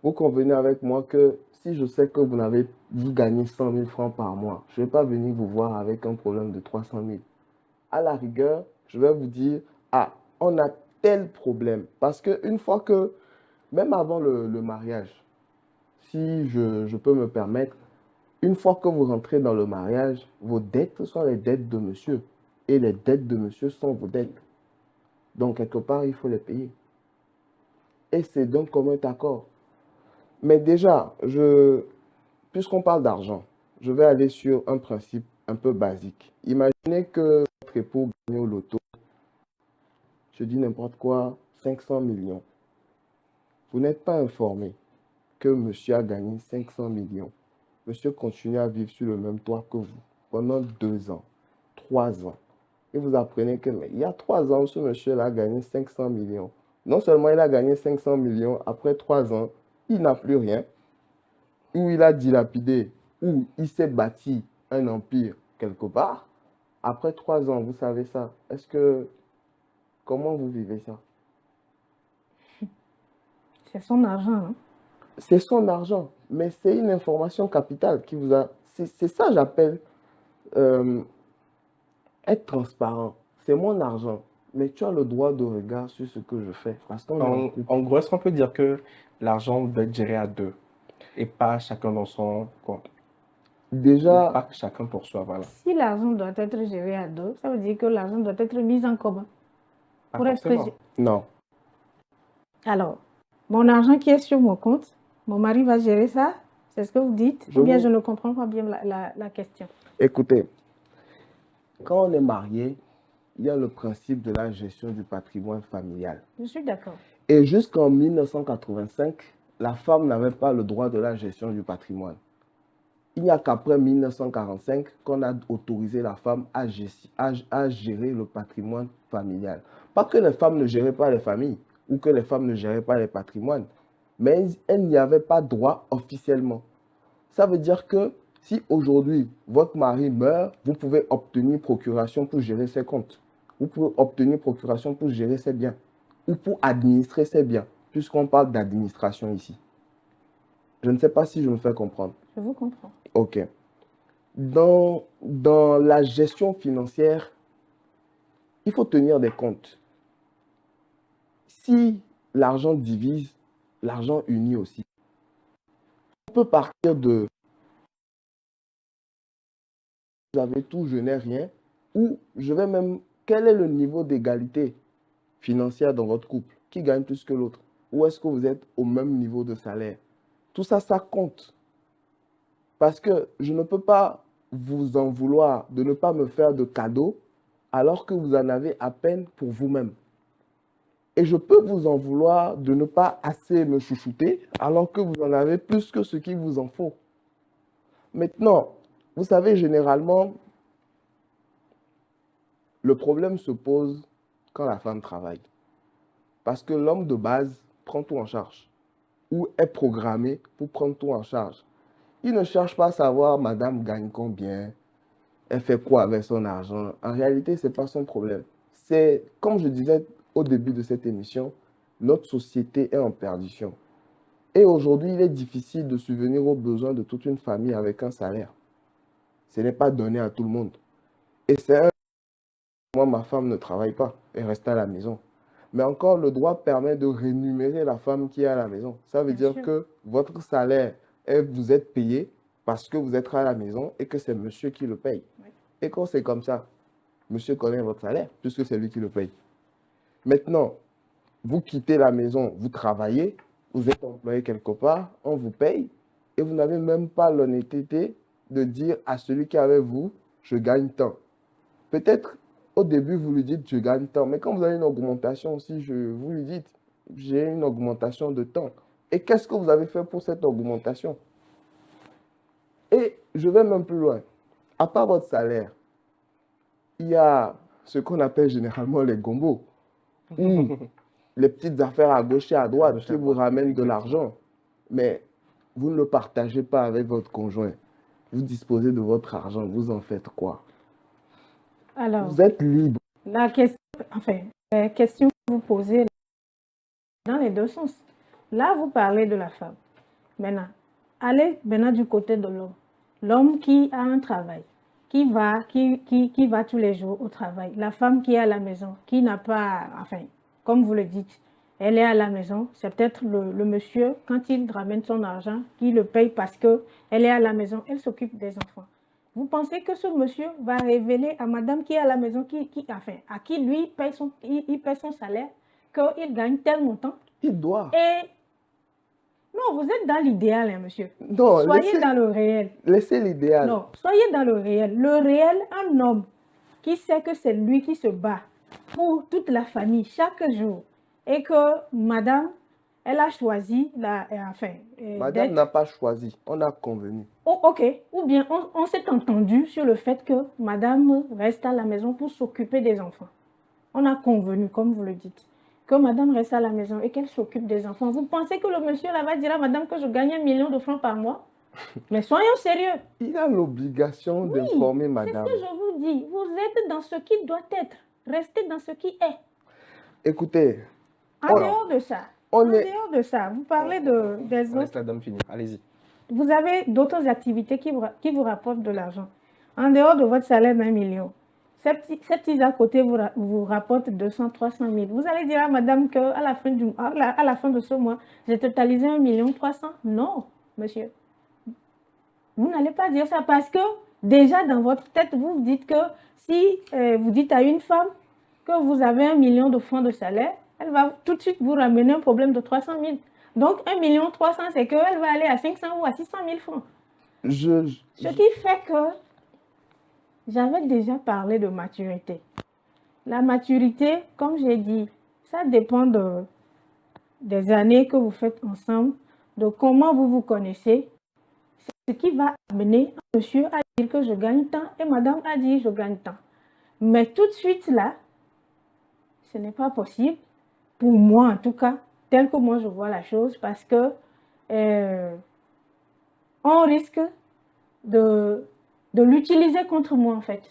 vous convenez avec moi que si je sais que vous gagnez 100 000 francs par mois, je ne vais pas venir vous voir avec un problème de 300 000. À la rigueur, je vais vous dire, ah, on a tel problème. Parce qu'une fois que, même avant le mariage, si je peux me permettre, une fois que vous rentrez dans le mariage, vos dettes sont les dettes de monsieur. Et les dettes de monsieur sont vos dettes. Donc, quelque part, il faut les payer. Et c'est donc commun accord. Mais déjà, puisqu'on parle d'argent, je vais aller sur un principe un peu basique. Imaginez que votre époux gagne au loto, je dis n'importe quoi, 500 millions. Vous n'êtes pas informé que monsieur a gagné 500 millions. Monsieur continue à vivre sur le même toit que vous pendant 2 ans, 3 ans. Et vous apprenez que, mais il y a 3 ans, ce monsieur-là a gagné 500 millions. Non seulement il a gagné 500 millions, après 3 ans, il n'a plus rien. où il a dilapidé, où il s'est bâti un empire quelque part, après 3 ans, vous savez ça. Comment vous vivez ça? C'est son argent, hein. C'est son argent, mais c'est une information capitale qui vous a. C'est ça, j'appelle euh, être transparent. C'est mon argent, mais tu as le droit de regard sur ce que je fais. Parce qu'on est en couple. En gros, est-ce qu'on peut dire que l'argent doit être géré à deux et pas chacun dans son compte? Ou Déjà, pas chacun pour soi, voilà. Si l'argent doit être géré à deux, ça veut dire que l'argent doit être mis en commun. Pas Pour être forcément. non. Alors, mon argent qui est sur mon compte, mon mari va gérer ça, c'est ce que vous dites? Ou bien je ne comprends pas bien la question. Écoutez, quand on est marié, il y a le principe de la gestion du patrimoine familial. Je suis d'accord. Et jusqu'en 1985, la femme n'avait pas le droit de la gestion du patrimoine. Il n'y a qu'après 1945 qu'on a autorisé la femme à gérer le patrimoine familial. Pas que les femmes ne géraient pas les familles ou que les femmes ne géraient pas les patrimoines, mais elles n'y avaient pas droit officiellement. Ça veut dire que si aujourd'hui votre mari meurt, vous pouvez obtenir procuration pour gérer ses comptes. Vous pouvez obtenir procuration pour gérer ses biens ou pour administrer ses biens, puisqu'on parle d'administration ici. Je ne sais pas si je me fais comprendre. Je vous comprends. Ok. Dans la gestion financière, il faut tenir des comptes. Si l'argent divise, l'argent unit aussi. On peut partir de vous avez tout, je n'ai rien, ou je vais même, quel est le niveau d'égalité financière dans votre couple? Qui gagne plus que l'autre? Ou est-ce que vous êtes au même niveau de salaire? Tout ça, ça compte. Parce que je ne peux pas vous en vouloir de ne pas me faire de cadeaux alors que vous en avez à peine pour vous-même. Et je peux vous en vouloir de ne pas assez me chouchouter alors que vous en avez plus que ce qu'il vous en faut. Maintenant, vous savez, généralement, le problème se pose quand la femme travaille. Parce que l'homme de base prend tout en charge ou est programmé pour prendre tout en charge. Il ne cherche pas à savoir madame gagne combien, elle fait quoi avec son argent. En réalité, ce n'est pas son problème. C'est, comme je disais au début de cette émission, notre société est en perdition. Et aujourd'hui, il est difficile de subvenir aux besoins de toute une famille avec un salaire. Ce n'est pas donné à tout le monde. Et moi, ma femme ne travaille pas, elle reste à la maison. Mais encore, le droit permet de rémunérer la femme qui est à la maison. Ça veut dire que votre salaire, vous êtes payé parce que vous êtes à la maison et que c'est monsieur qui le paye. Oui. Et quand c'est comme ça, monsieur connaît votre salaire puisque c'est lui qui le paye. Maintenant, vous quittez la maison, vous travaillez, vous êtes employé quelque part, on vous paye et vous n'avez même pas l'honnêteté de dire à celui qui est avec vous, je gagne tant. Peut-être au début, vous lui dites, je gagne tant. Mais quand vous avez une augmentation aussi, vous lui dites, j'ai une augmentation de temps. Et qu'est-ce que vous avez fait pour cette augmentation? Et je vais même plus loin. À part votre salaire, il y a ce qu'on appelle généralement les gombos. Ou les petites affaires à gauche et à droite qui vous ramènent de l'argent. Mais vous ne le partagez pas avec votre conjoint. Vous disposez de votre argent. Vous en faites quoi? Alors, vous êtes libre. La question que vous posez dans les deux sens. Là, vous parlez de la femme. Maintenant, allez maintenant du côté de l'homme. L'homme qui a un travail, qui va tous les jours au travail. La femme qui est à la maison, qui n'a pas, comme vous le dites, elle est à la maison. C'est peut-être le monsieur, quand il ramène son argent, qui le paye parce qu'elle est à la maison, elle s'occupe des enfants. Vous pensez que ce monsieur va révéler à madame qui est à la maison, à qui lui il paye son salaire, qu'il gagne tel montant? Il doit. Et non, vous êtes dans l'idéal, hein, monsieur. Non, soyez dans le réel. Laissez l'idéal. Non, soyez dans le réel. Le réel, un homme qui sait que c'est lui qui se bat pour toute la famille chaque jour et que madame, elle a choisi madame n'a pas choisi, on a convenu. Oh, ok, ou bien on s'est entendu sur le fait que madame reste à la maison pour s'occuper des enfants. On a convenu, comme vous le dites, que madame reste à la maison et qu'elle s'occupe des enfants. Vous pensez que le monsieur là va dire à madame que je gagne 1 million de francs par mois? Mais soyons sérieux. Il a l'obligation d'informer C'est ce madame. que je vous dis. Vous êtes dans ce qui doit être. Restez dans ce qui est. Écoutez, En dehors de ça, vous parlez des On laisse autres. la dame finir. Allez-y. Vous avez d'autres activités qui vous rapportent de l'argent. En dehors de votre salaire d'1 million, ces petits à côté vous rapportent 200, 300 000. Vous allez dire à madame qu'à la fin de ce mois, j'ai totalisé 1 million 300. Non, monsieur. Vous n'allez pas dire ça parce que déjà dans votre tête, vous dites que si vous dites à une femme que vous avez 1 million de francs de salaire, elle va tout de suite vous ramener un problème de 300 000. Donc 1 million 300, c'est qu'elle va aller à 500 ou à 600 000 francs. Ce qui fait que j'avais déjà parlé de maturité. La maturité, comme j'ai dit, ça dépend des années que vous faites ensemble, de comment vous vous connaissez. C'est ce qui va amener un monsieur à dire que je gagne tant et madame a dit je gagne tant. Mais tout de suite là, ce n'est pas possible, pour moi en tout cas, tel que moi je vois la chose, parce que on risque de l'utiliser contre moi en fait.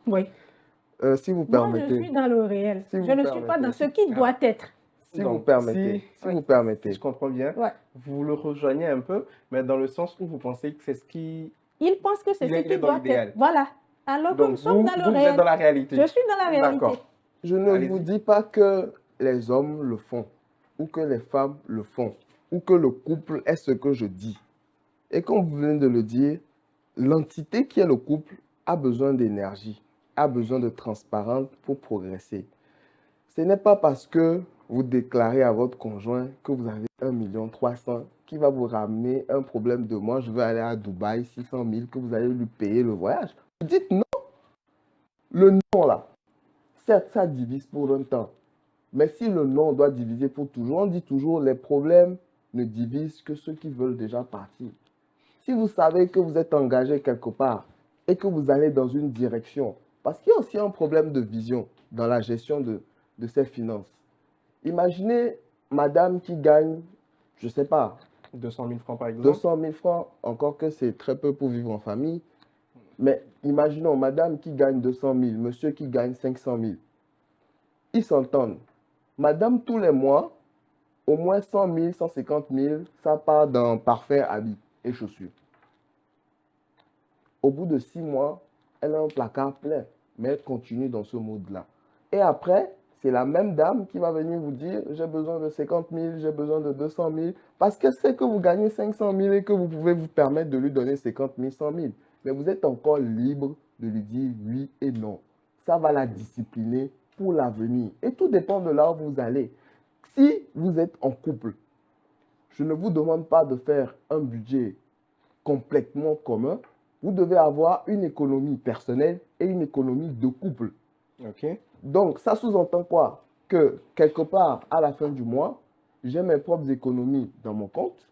Oui. Si vous Moi, permettez. je suis dans le réel. Si je ne suis pas dans ce qui doit être. Si vous permettez. Si vous permettez. Je comprends bien. Ouais. Vous le rejoignez un peu, mais dans le sens où vous pensez que c'est ce qui... Il pense que c'est ce qui doit l'idéal. être. Voilà. Alors que nous sommes dans le vous réel. êtes dans la réalité. Je suis dans la réalité. D'accord. Je ne vous dis pas que les hommes le font, ou que les femmes le font, ou que le couple est ce que je dis. Et comme vous venez de le dire, l'entité qui est le couple a besoin d'énergie, a besoin de transparence pour progresser. Ce n'est pas parce que vous déclarez à votre conjoint que vous avez 1 million 300 qui va vous ramener un problème de moi, je veux aller à Dubaï, 600 000, que vous allez lui payer le voyage. Vous dites non. Le non là, certes, ça divise pour un temps. Mais si le non doit diviser pour toujours, on dit toujours les problèmes ne divisent que ceux qui veulent déjà partir. Si vous savez que vous êtes engagé quelque part et que vous allez dans une direction, parce qu'il y a aussi un problème de vision dans la gestion de ses finances. Imaginez madame qui gagne, je ne sais pas, 200 000 francs par exemple. 200 000 francs, encore que c'est très peu pour vivre en famille. Mais imaginons madame qui gagne 200 000, monsieur qui gagne 500 000. Ils s'entendent. Madame, tous les mois, au moins 100 000, 150 000, ça part dans parfait habits et chaussures. Au bout de 6 mois, elle a un placard plein, mais elle continue dans ce mode-là. Et après, c'est la même dame qui va venir vous dire « j'ai besoin de 50 000, j'ai besoin de 200 000 », parce qu'elle sait que vous gagnez 500 000 et que vous pouvez vous permettre de lui donner 50 000, 100 000. Mais vous êtes encore libre de lui dire oui et non. Ça va la discipliner pour l'avenir. Et tout dépend de là où vous allez. Si vous êtes en couple, je ne vous demande pas de faire un budget complètement commun. Vous devez avoir une économie personnelle et une économie de couple. Ok. Donc, ça sous-entend quoi? Que quelque part, à la fin du mois, j'ai mes propres économies dans mon compte.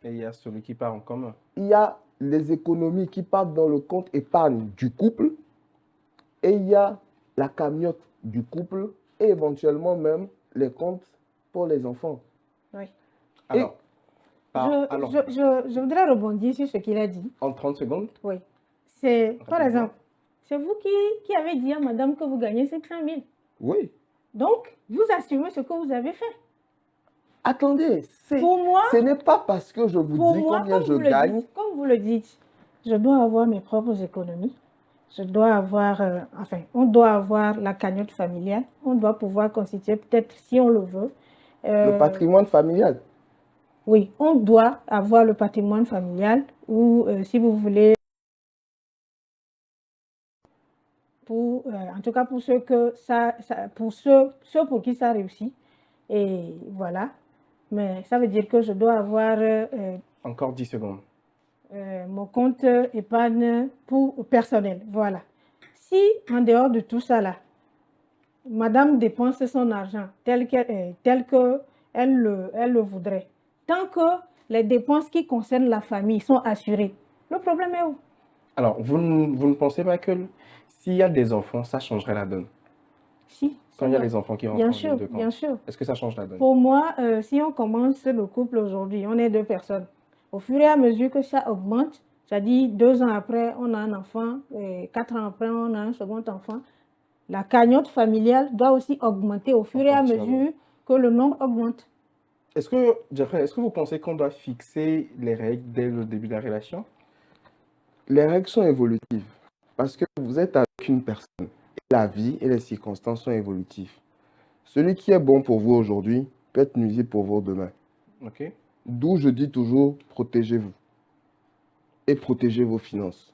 Et il y a celui qui part en commun. Il y a les économies qui partent dans le compte épargne du couple. Et il y a la cagnotte du couple et éventuellement même les comptes pour les enfants. Oui. Alors, je voudrais rebondir sur ce qu'il a dit. En 30 secondes? Oui. C'est, par exemple, c'est vous qui avez dit à madame que vous gagnez 500 000. Oui. Donc, vous assumez ce que vous avez fait. Attendez, pour moi, ce n'est pas parce que je vous dis combien je gagne. Comme vous le dites, je dois avoir mes propres économies. Je dois avoir, on doit avoir la cagnotte familiale. On doit pouvoir constituer, peut-être si on le veut. Le patrimoine familial. Oui, on doit avoir le patrimoine familial ou, si vous voulez, en tout cas pour ceux pour qui ça réussit. Et voilà. Mais ça veut dire que je dois avoir... Encore 10 secondes. Mon compte épargne personnel. Voilà. Si, en dehors de tout ça là, madame dépense son argent tel qu'elle le voudrait, tant que les dépenses qui concernent la famille sont assurées, le problème est où? Alors, vous ne pensez pas que s'il y a des enfants, ça changerait la donne? Si. Quand il y a les enfants qui rentrent bien en sûr, ligne de compte. bien sûr. Est-ce que ça change la donne? Pour moi, si on commence le couple aujourd'hui, on est 2 personnes. Au fur et à mesure que ça augmente, c'est-à-dire 2 ans après, on a un enfant, 4 ans après, on a un second enfant, la cagnotte familiale doit aussi augmenter au fur et à mesure que le nombre augmente. Est-ce que, Jeffrey, est-ce que vous pensez qu'on doit fixer les règles dès le début de la relation? Les règles sont évolutives parce que vous êtes avec une personne et la vie et les circonstances sont évolutives. Celui qui est bon pour vous aujourd'hui peut être nuisible pour vous demain. Ok. D'où je dis toujours, protégez-vous et protégez vos finances.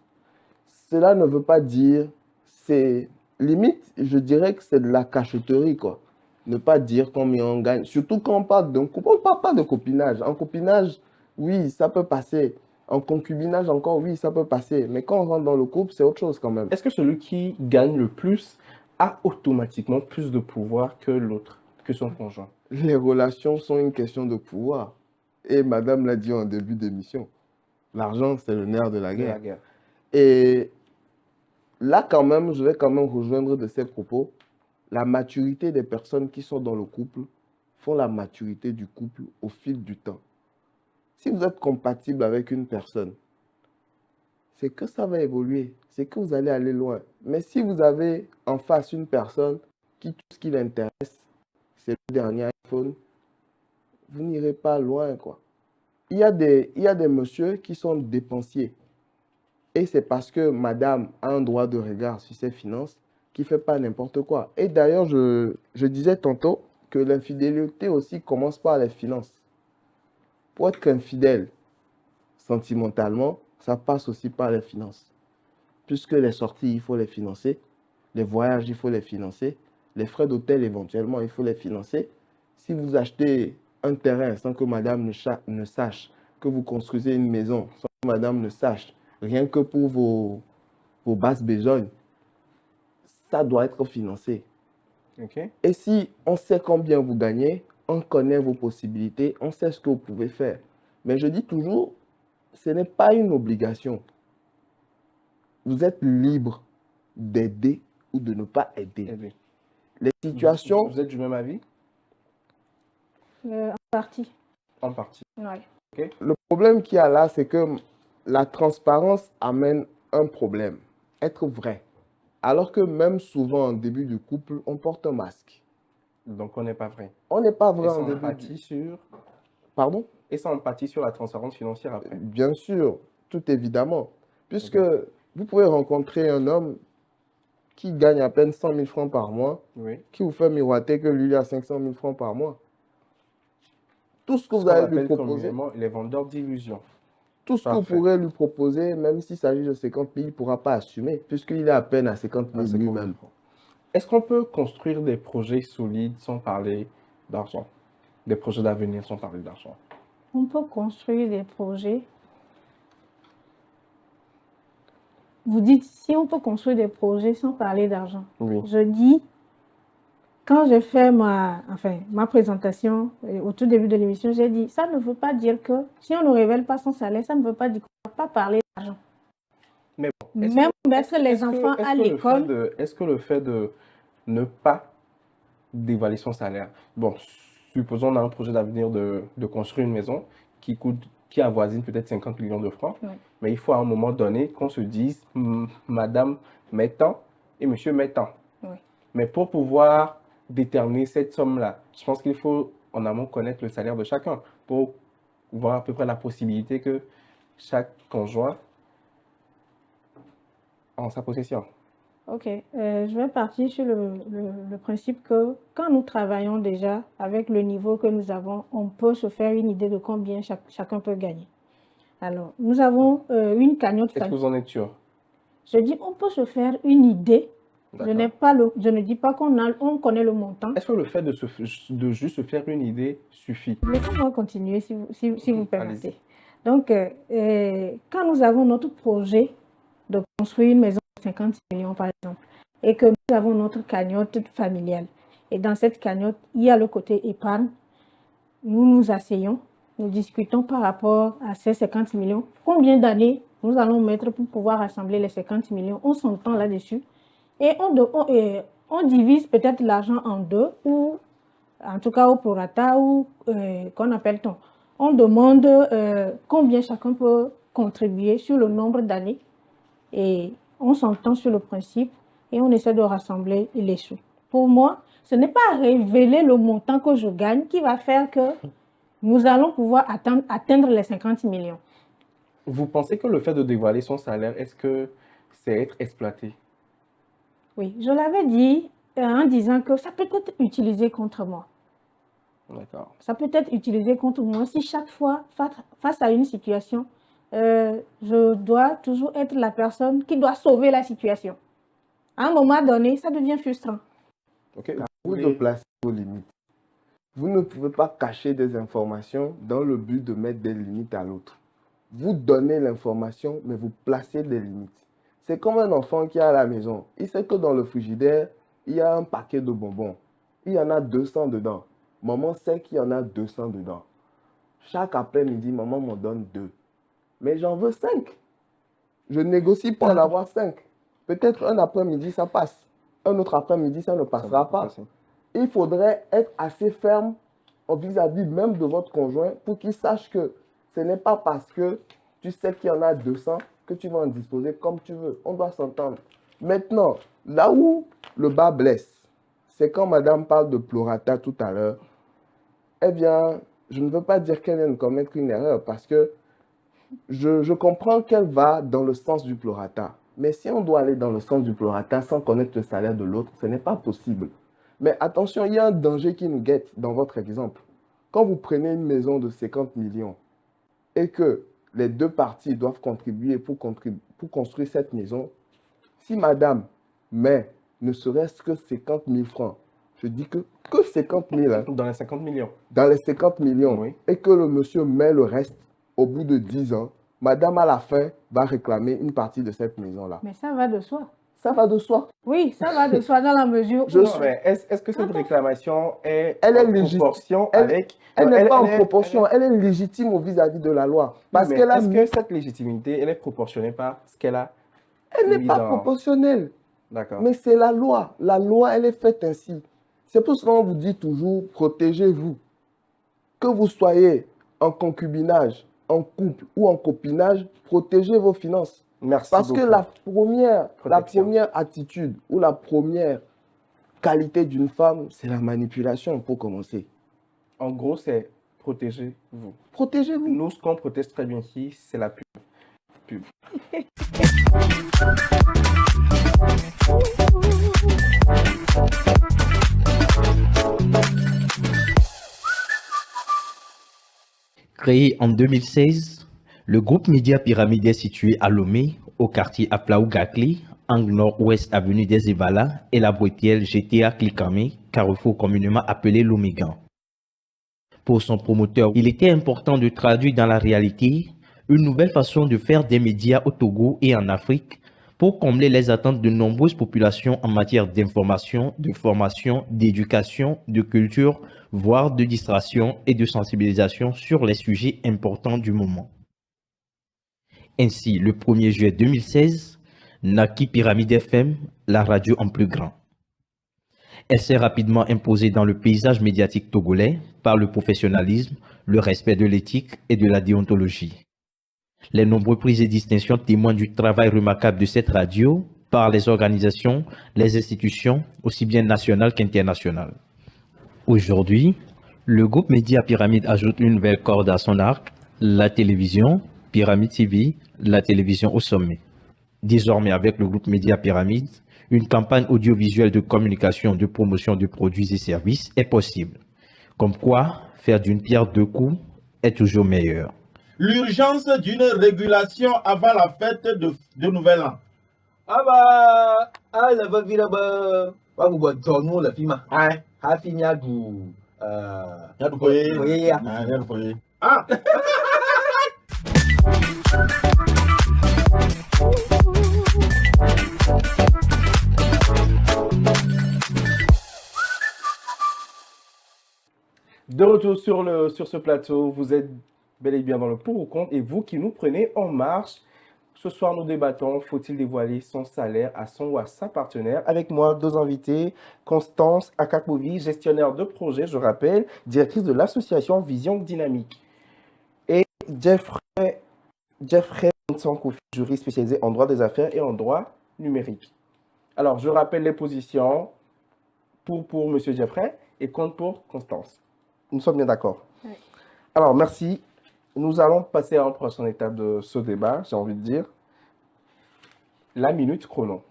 Cela ne veut pas dire, c'est limite, je dirais que c'est de la cachotterie, quoi. Ne pas dire combien on gagne. Surtout quand on parle d'un couple, on ne parle pas de copinage. En copinage, oui, ça peut passer. En concubinage encore, oui, ça peut passer. Mais quand on rentre dans le couple, c'est autre chose quand même. Est-ce que celui qui gagne le plus a automatiquement plus de pouvoir que l'autre, que son conjoint? Les relations sont une question de pouvoir. Et madame l'a dit en début d'émission. L'argent, c'est le nerf de la De la guerre. guerre. Et là, quand même, je vais quand même rejoindre de ces propos. La maturité des personnes qui sont dans le couple font la maturité du couple au fil du temps. Si vous êtes compatible avec une personne, c'est que ça va évoluer, c'est que vous allez aller loin. Mais si vous avez en face une personne qui tout ce qui l'intéresse, c'est le dernier iPhone, vous n'irez pas loin, quoi. Il y a des messieurs qui sont dépensiers. Et c'est parce que madame a un droit de regard sur ses finances qui ne fait pas n'importe quoi. Et d'ailleurs, je disais tantôt que l'infidélité aussi commence par les finances. Pour être infidèle sentimentalement, ça passe aussi par les finances. Puisque les sorties, il faut les financer. Les voyages, il faut les financer. Les frais d'hôtel, éventuellement, il faut les financer. Si vous achetez un terrain sans que madame ne sache que vous construisez une maison, sans que madame ne sache, rien que pour vos basses besognes, ça doit être financé. Okay. Et si on sait combien vous gagnez, on connaît vos possibilités, on sait ce que vous pouvez faire. Mais je dis toujours, ce n'est pas une obligation. Vous êtes libre d'aider ou de ne pas aider. Les situations... Vous êtes du même avis? En partie. En partie. Ouais. Okay. Le problème qu'il y a là, c'est que la transparence amène un problème. Être vrai. Alors que même souvent, en début du couple, on porte un masque. Donc, on n'est pas vrai. On n'est pas vrai en début. Empathie sur... Pardon? Et ça empathie sur la transparence financière après. Bien sûr, tout évidemment. Puisque vous pouvez rencontrer un homme qui gagne à peine 100 000 francs par mois, qui vous fait miroiter que lui, il a 500 000 francs par mois. Tout ce que vous allez lui proposer... les vendeurs d'illusions. Tout ce que vous pourrez lui proposer, même s'il s'agit de 50 000, il ne pourra pas assumer, puisqu'il est à peine à 50 000 lui-même. Est-ce qu'on peut construire des projets solides sans parler d'argent? Des projets d'avenir sans parler d'argent? On peut construire des projets. Vous dites, si on peut construire des projets sans parler d'argent. Oui. Je dis, quand j'ai fait ma présentation au tout début de l'émission, j'ai dit, ça ne veut pas dire que si on ne révèle pas son salaire, ça ne veut pas dire qu'on ne va pas parler d'argent. Mais bon, même mettre les enfants à l'école. Est-ce que le fait de ne pas dévoiler son salaire, bon, supposons on a un projet d'avenir de construire une maison qui avoisine peut-être 50 millions de francs, mais il faut à un moment donné qu'on se dise, madame met tant et monsieur met tant. Mais pour pouvoir déterminer cette somme-là, je pense qu'il faut en amont connaître le salaire de chacun pour voir à peu près la possibilité que chaque conjoint en sa possession. Ok, je vais partir sur le principe que quand nous travaillons déjà avec le niveau que nous avons, on peut se faire une idée de combien chacun peut gagner. Alors, nous avons une cagnotte. Est-ce que vous en êtes sûr? Je dis, on peut se faire une idée. Je ne dis pas qu'on connaît le montant. Est-ce que le fait de juste se faire une idée suffit? Laissez-moi continuer si vous permettez. Donc, quand nous avons notre projet de construire une maison de 50 millions, par exemple, et que nous avons notre cagnotte familiale, et dans cette cagnotte, il y a le côté épargne, nous nous asseyons, nous discutons par rapport à ces 50 millions. Combien d'années nous allons mettre pour pouvoir assembler les 50 millions? On s'entend là-dessus. Et on divise peut-être l'argent en deux, ou en tout cas au prorata, ou qu'on appelle-t-on. on demande combien chacun peut contribuer sur le nombre d'années et on s'entend sur le principe et on essaie de rassembler les sous. Pour moi, ce n'est pas révéler le montant que je gagne qui va faire que nous allons pouvoir atteindre les 50 millions. Vous pensez que le fait de dévoiler son salaire, est-ce que c'est être exploité? Oui, je l'avais dit en disant que ça peut être utilisé contre moi. D'accord. Ça peut être utilisé contre moi si chaque fois, face à une situation, je dois toujours être la personne qui doit sauver la situation. À un moment donné, ça devient frustrant. Ok, vous de placer vos limites. Vous ne pouvez pas cacher des informations dans le but de mettre des limites à l'autre. Vous donnez l'information, mais vous placez des limites. C'est comme un enfant qui est à la maison. Il sait que dans le frigidaire, il y a un paquet de bonbons. Il y en a 200 dedans. Maman sait qu'il y en a 200 dedans. Chaque après-midi, maman m'en donne 2. Mais j'en veux 5. Je négocie pour en avoir 5. Peut-être un après-midi, ça passe. Un autre après-midi, ça ne passera pas. Il faudrait être assez ferme vis-à-vis même de votre conjoint pour qu'il sache que ce n'est pas parce que tu sais qu'il y en a 200 que tu vas en disposer comme tu veux. On doit s'entendre. Maintenant, là où le bas blesse, c'est quand madame parle de prorata tout à l'heure. Eh bien, je ne veux pas dire qu'elle vient de commettre une erreur parce que je comprends qu'elle va dans le sens du prorata. Mais si on doit aller dans le sens du prorata sans connaître le salaire de l'autre, ce n'est pas possible. Mais attention, il y a un danger qui nous guette dans votre exemple. Quand vous prenez une maison de 50 millions et que les deux parties doivent contribuer pour construire cette maison, si madame met ne serait-ce que 50 000 francs, je dis que 50 000. Hein, dans les 50 millions. Dans les 50 millions. Oui. Et que le monsieur met le reste au bout de 10 ans, madame à la fin va réclamer une partie de cette maison-là. Mais ça va de soi. Ça va de soi. Oui, ça va de soi dans la mesure où... Est-ce que cette réclamation est en proportion avec... Elle n'est pas en proportion, elle est légitime vis-à-vis de la loi. Parce est-ce que cette légitimité, elle est proportionnée par ce qu'elle a? Elle n'est pas proportionnelle. D'accord. Mais c'est la loi. La loi, elle est faite ainsi. C'est pour cela qu'on vous dit toujours, protégez-vous. Que vous soyez en concubinage, en couple ou en copinage, protégez vos finances. Merci Parce beaucoup. que la première attitude ou la première qualité d'une femme, c'est la manipulation pour commencer. En gros, c'est protégez-vous. Protégez-vous. Nous, ce qu'on protège très bien ici, c'est la pub. Créé en 2016, le groupe Média Pyramide est situé à Lomé, au quartier Aplaou-Gakli, angle nord-ouest avenue des Evala et la Boitielle GTA Klikamé, carrefour communément appelé Lomégan. Pour son promoteur, il était important de traduire dans la réalité une nouvelle façon de faire des médias au Togo et en Afrique pour combler les attentes de nombreuses populations en matière d'information, de formation, d'éducation, de culture, voire de distraction et de sensibilisation sur les sujets importants du moment. Ainsi, le 1er juillet 2016, naquit Pyramide FM, la radio en plus grand. Elle s'est rapidement imposée dans le paysage médiatique togolais par le professionnalisme, le respect de l'éthique et de la déontologie. Les nombreux prix et distinctions témoignent du travail remarquable de cette radio par les organisations, les institutions, aussi bien nationales qu'internationales. Aujourd'hui, le groupe Média Pyramide ajoute une nouvelle corde à son arc, la télévision, Pyramide TV, la télévision au sommet. Désormais, avec le groupe Média Pyramide, une campagne audiovisuelle de communication, de promotion de produits et services est possible. Comme quoi, faire d'une pierre deux coups est toujours meilleur. L'urgence d'une régulation avant la fête de Nouvel An. La va vira ba vous boire ton la fima. Ha finya du De retour sur ce plateau, vous êtes bel et bien dans le pour ou contre et vous qui nous prenez en marche. Ce soir, nous débattons, faut-il dévoiler son salaire à son ou à sa partenaire? Avec moi, deux invités, Constance Akakovi, gestionnaire de projet, je rappelle, directrice de l'association Vision Dynamique. Jeffrey Nsankoufi, juriste spécialisé en droit des affaires et en droit numérique. Alors, je rappelle les positions pour M. Jeffrey et contre pour Constance. Nous sommes bien d'accord. Oui. Alors, merci. Nous allons passer à la prochaine étape de ce débat, j'ai envie de dire. La minute chrono.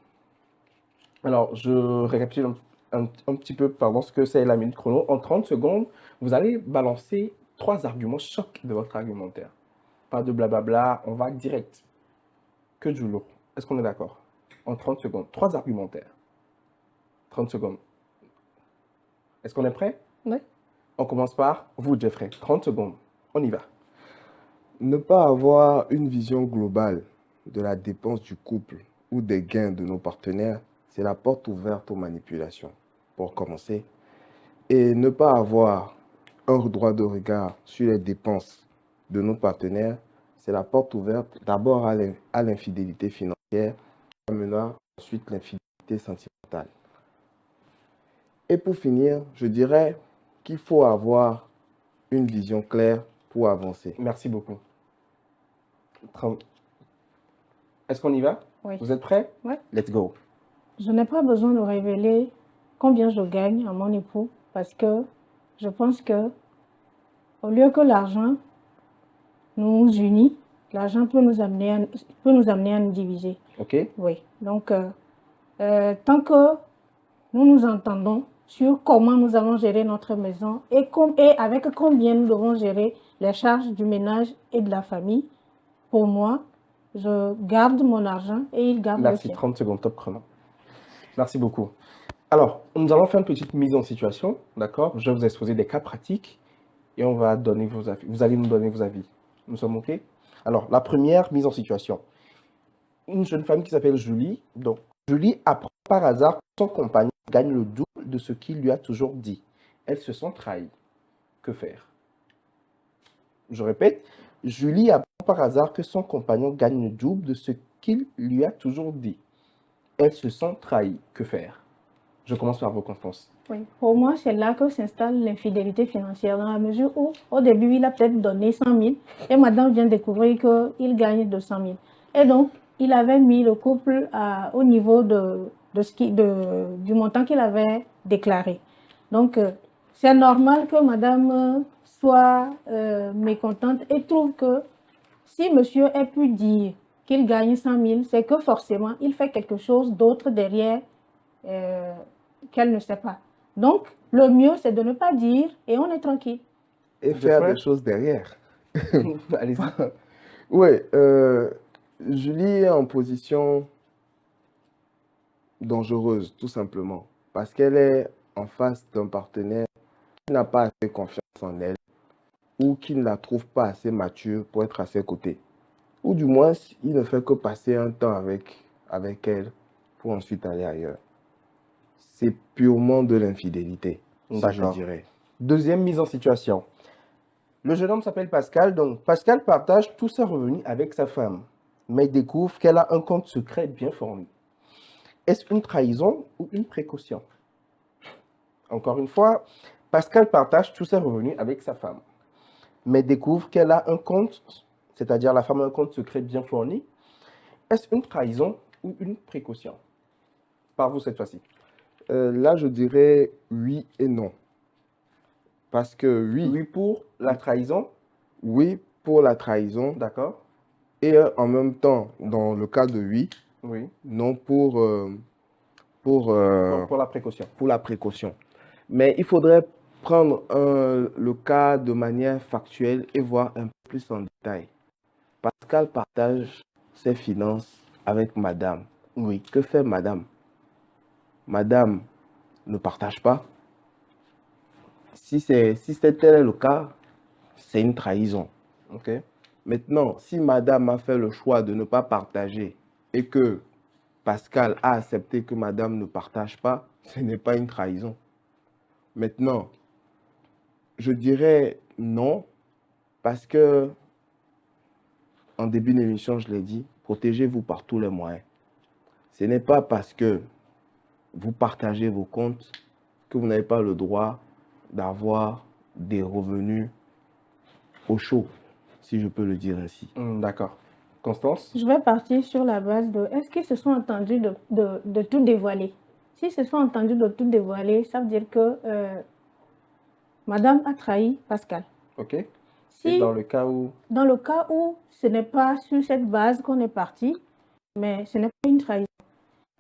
Alors, je récapitule un petit peu ce que c'est la minute chrono. En 30 secondes, vous allez balancer 3 arguments chocs de votre argumentaire. Pas de blablabla, on va direct. Que du lourd. Est-ce qu'on est d'accord? En 30 secondes, 3 argumentaires. 30 secondes. Est-ce qu'on est prêt? Oui. On commence par vous, Jeffrey. 30 secondes. On y va. Ne pas avoir une vision globale de la dépense du couple ou des gains de nos partenaires, c'est la porte ouverte aux manipulations, pour commencer. Et ne pas avoir un droit de regard sur les dépenses de nos partenaires, c'est la porte ouverte d'abord à l'infidélité financière, qui amènera ensuite l'infidélité sentimentale. Et pour finir, je dirais qu'il faut avoir une vision claire pour avancer. Merci beaucoup. Est-ce qu'on y va? Oui. Vous êtes prêts? Oui. Let's go. Je n'ai pas besoin de révéler combien je gagne à mon époux parce que je pense que au lieu que l'argent nous unit, l'argent peut nous amener à nous diviser. OK. Oui. Donc, tant que nous nous entendons sur comment nous allons gérer notre maison et avec combien nous devons gérer les charges du ménage et de la famille, pour moi, je garde mon argent et il garde le Merci. sien. 30 secondes, top chrono. Merci beaucoup. Alors, nous allons faire une petite mise en situation, d'accord? Je vais vous exposer des cas pratiques et on va donner vos avis. Vous allez nous donner vos avis. Nous sommes OK? Alors, la première mise en situation. Une jeune femme qui s'appelle Julie. Donc, Julie apprend par hasard que son compagnon gagne le double de ce qu'il lui a toujours dit. Elle se sent trahie. Que faire? Je répète, Julie apprend par hasard que son compagnon gagne le double de ce qu'il lui a toujours dit. Elle se sent trahie. Que faire? Je commence par vos Constance. Oui. Pour moi, c'est là que s'installe l'infidélité financière, dans la mesure où, au début, il a peut-être donné 100 000 et madame vient découvrir qu'il gagne 200 000. Et donc, il avait mis le couple au niveau du montant qu'il avait déclaré. Donc, c'est normal que madame soit mécontente et trouve que si monsieur ait pu dire qu'il gagne 100 000, c'est que forcément, il fait quelque chose d'autre derrière qu'elle ne sait pas. Donc, le mieux, c'est de ne pas dire et on est tranquille. Et Je faire ferai- des choses derrière. Allez-y. Oui, Julie est en position dangereuse, tout simplement, parce qu'elle est en face d'un partenaire qui n'a pas assez confiance en elle ou qui ne la trouve pas assez mature pour être à ses côtés. Ou du moins, il ne fait que passer un temps avec elle pour ensuite aller ailleurs. C'est purement de l'infidélité, ça je D'accord. dirais. Deuxième mise en situation. Le jeune homme s'appelle Pascal. Donc, Pascal partage tous ses revenus avec sa femme, mais il découvre qu'elle a un compte secret bien fourni. Est-ce une trahison ou une précaution? Encore une fois, Pascal partage tous ses revenus avec sa femme, mais découvre qu'elle a un compte, c'est-à-dire la femme a un compte secret bien fourni. Est-ce une trahison ou une précaution? Par vous cette fois-ci. Là, je dirais oui et non. Parce que Oui pour la trahison, oui pour la trahison, d'accord? et en même temps, dans le cas de oui, Oui. non pour Pour la précaution. la précaution. Mais il faudrait prendre le cas de manière factuelle et voir un peu plus en détail. Pascal partage ses finances avec madame. Oui, que fait madame? Madame ne partage pas. Si tel est le cas, c'est une trahison. OK. Maintenant, si madame a fait le choix de ne pas partager et que Pascal a accepté que madame ne partage pas, ce n'est pas une trahison. Maintenant, je dirais non, parce que, en début d'émission, je l'ai dit, protégez-vous par tous les moyens. Ce n'est pas parce que vous partagez vos comptes que vous n'avez pas le droit d'avoir des revenus au chaud. si je peux le dire ainsi. D'accord. Constance? Je vais partir sur la base de est-ce qu'ils se sont entendus de tout dévoiler? S'ils se sont entendus de tout dévoiler, ça veut dire que Madame a trahi Pascal. Ok. Et Si, dans le cas où... dans le cas où ce n'est pas sur cette base qu'on est parti, mais ce n'est pas une trahison.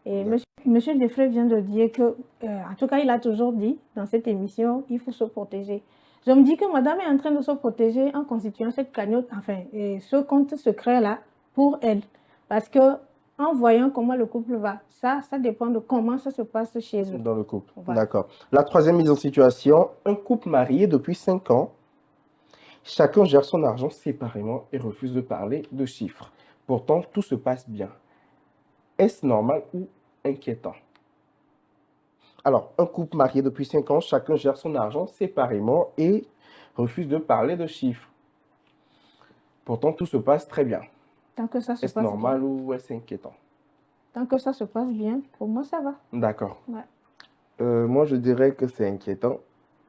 Et monsieur Jeffrey vient de dire que, en tout cas, il a toujours dit dans cette émission, il faut se protéger. Je me dis que madame est en train de se protéger en constituant cette cagnotte, enfin, ce compte secret-là pour elle. Parce que, en voyant comment le couple va, ça dépend de comment ça se passe chez eux. Dans le couple. Voilà. D'accord. La troisième mise en situation, un couple marié depuis 5 ans. Chacun gère son argent séparément et refuse de parler de chiffres. Pourtant, tout se passe bien. Est-ce normal ou inquiétant? Alors, un couple marié depuis 5 ans, chacun gère son argent séparément et refuse de parler de chiffres. Pourtant, tout se passe très bien. Tant que ça se Est-ce passe normal bien. ou est-ce inquiétant? Tant que ça se passe bien, pour moi, ça va. D'accord. Ouais. Moi, je dirais que c'est inquiétant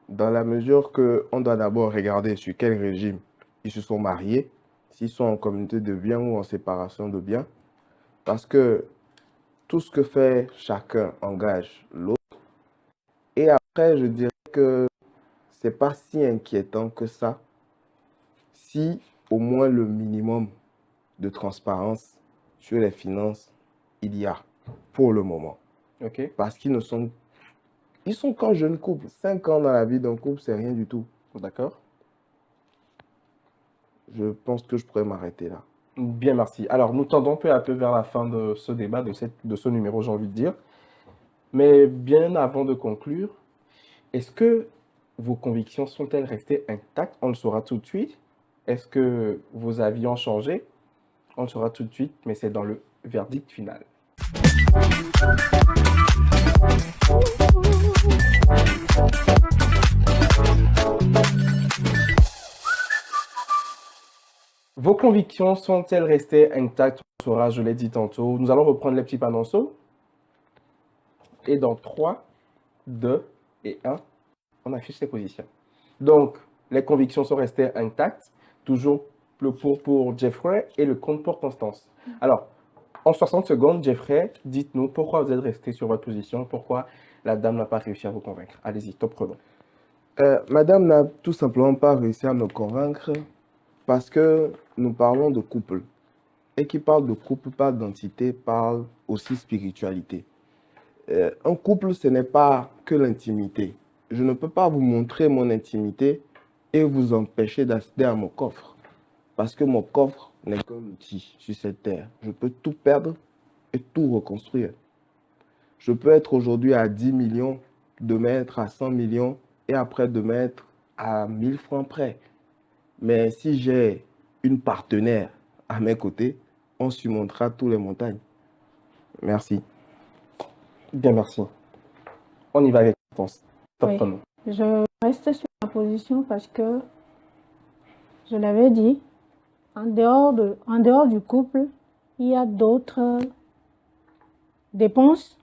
dans la mesure qu'on doit d'abord regarder sur quel régime ils se sont mariés, s'ils sont en communauté de biens ou en séparation de biens, parce que tout ce que fait chacun engage l'autre. Et après, je dirais que c'est pas si inquiétant que ça, si au moins le minimum de transparence sur les finances il y a pour le moment. Ok. Parce ils sont qu'un jeune couple. 5 ans dans la vie d'un couple, c'est rien du tout. D'accord. Je pense que je pourrais m'arrêter là. Bien, merci. Alors, nous tendons peu à peu vers la fin de ce débat, de ce numéro, j'ai envie de dire. Mais bien avant de conclure, est-ce que vos convictions sont-elles restées intactes? On le saura tout de suite. Est-ce que vos avis ont changé? On le saura tout de suite, mais c'est dans le verdict final. Vos convictions sont-elles restées intactes? On saura, je l'ai dit tantôt. Nous allons reprendre les petits panonceaux. Et dans 3, 2 et 1, on affiche les positions. Donc, les convictions sont restées intactes. Toujours le pour Jeffrey et le contre pour Constance. Alors, en 60 secondes, Jeffrey, dites-nous pourquoi vous êtes resté sur votre position, pourquoi la dame n'a pas réussi à vous convaincre. Allez-y, top chrono. Madame n'a tout simplement pas réussi à me convaincre parce que nous parlons de couple. Et qui parle de couple, parle d'entité, parle aussi spiritualité. Un couple, ce n'est pas que l'intimité. Je ne peux pas vous montrer mon intimité et vous empêcher d'accéder à mon coffre. Parce que mon coffre n'est qu'un outil sur cette terre. Je peux tout perdre et tout reconstruire. Je peux être aujourd'hui à 10 millions, demain être à 100 millions et après demain être à 1000 francs près. Mais si j'ai une partenaire à mes côtés, on surmontera toutes les montagnes. Merci. Bien, merci. On y va avec Constance. Top Oui. chrono. Je reste sur ma position parce que, je l'avais dit, en dehors du couple, il y a d'autres dépenses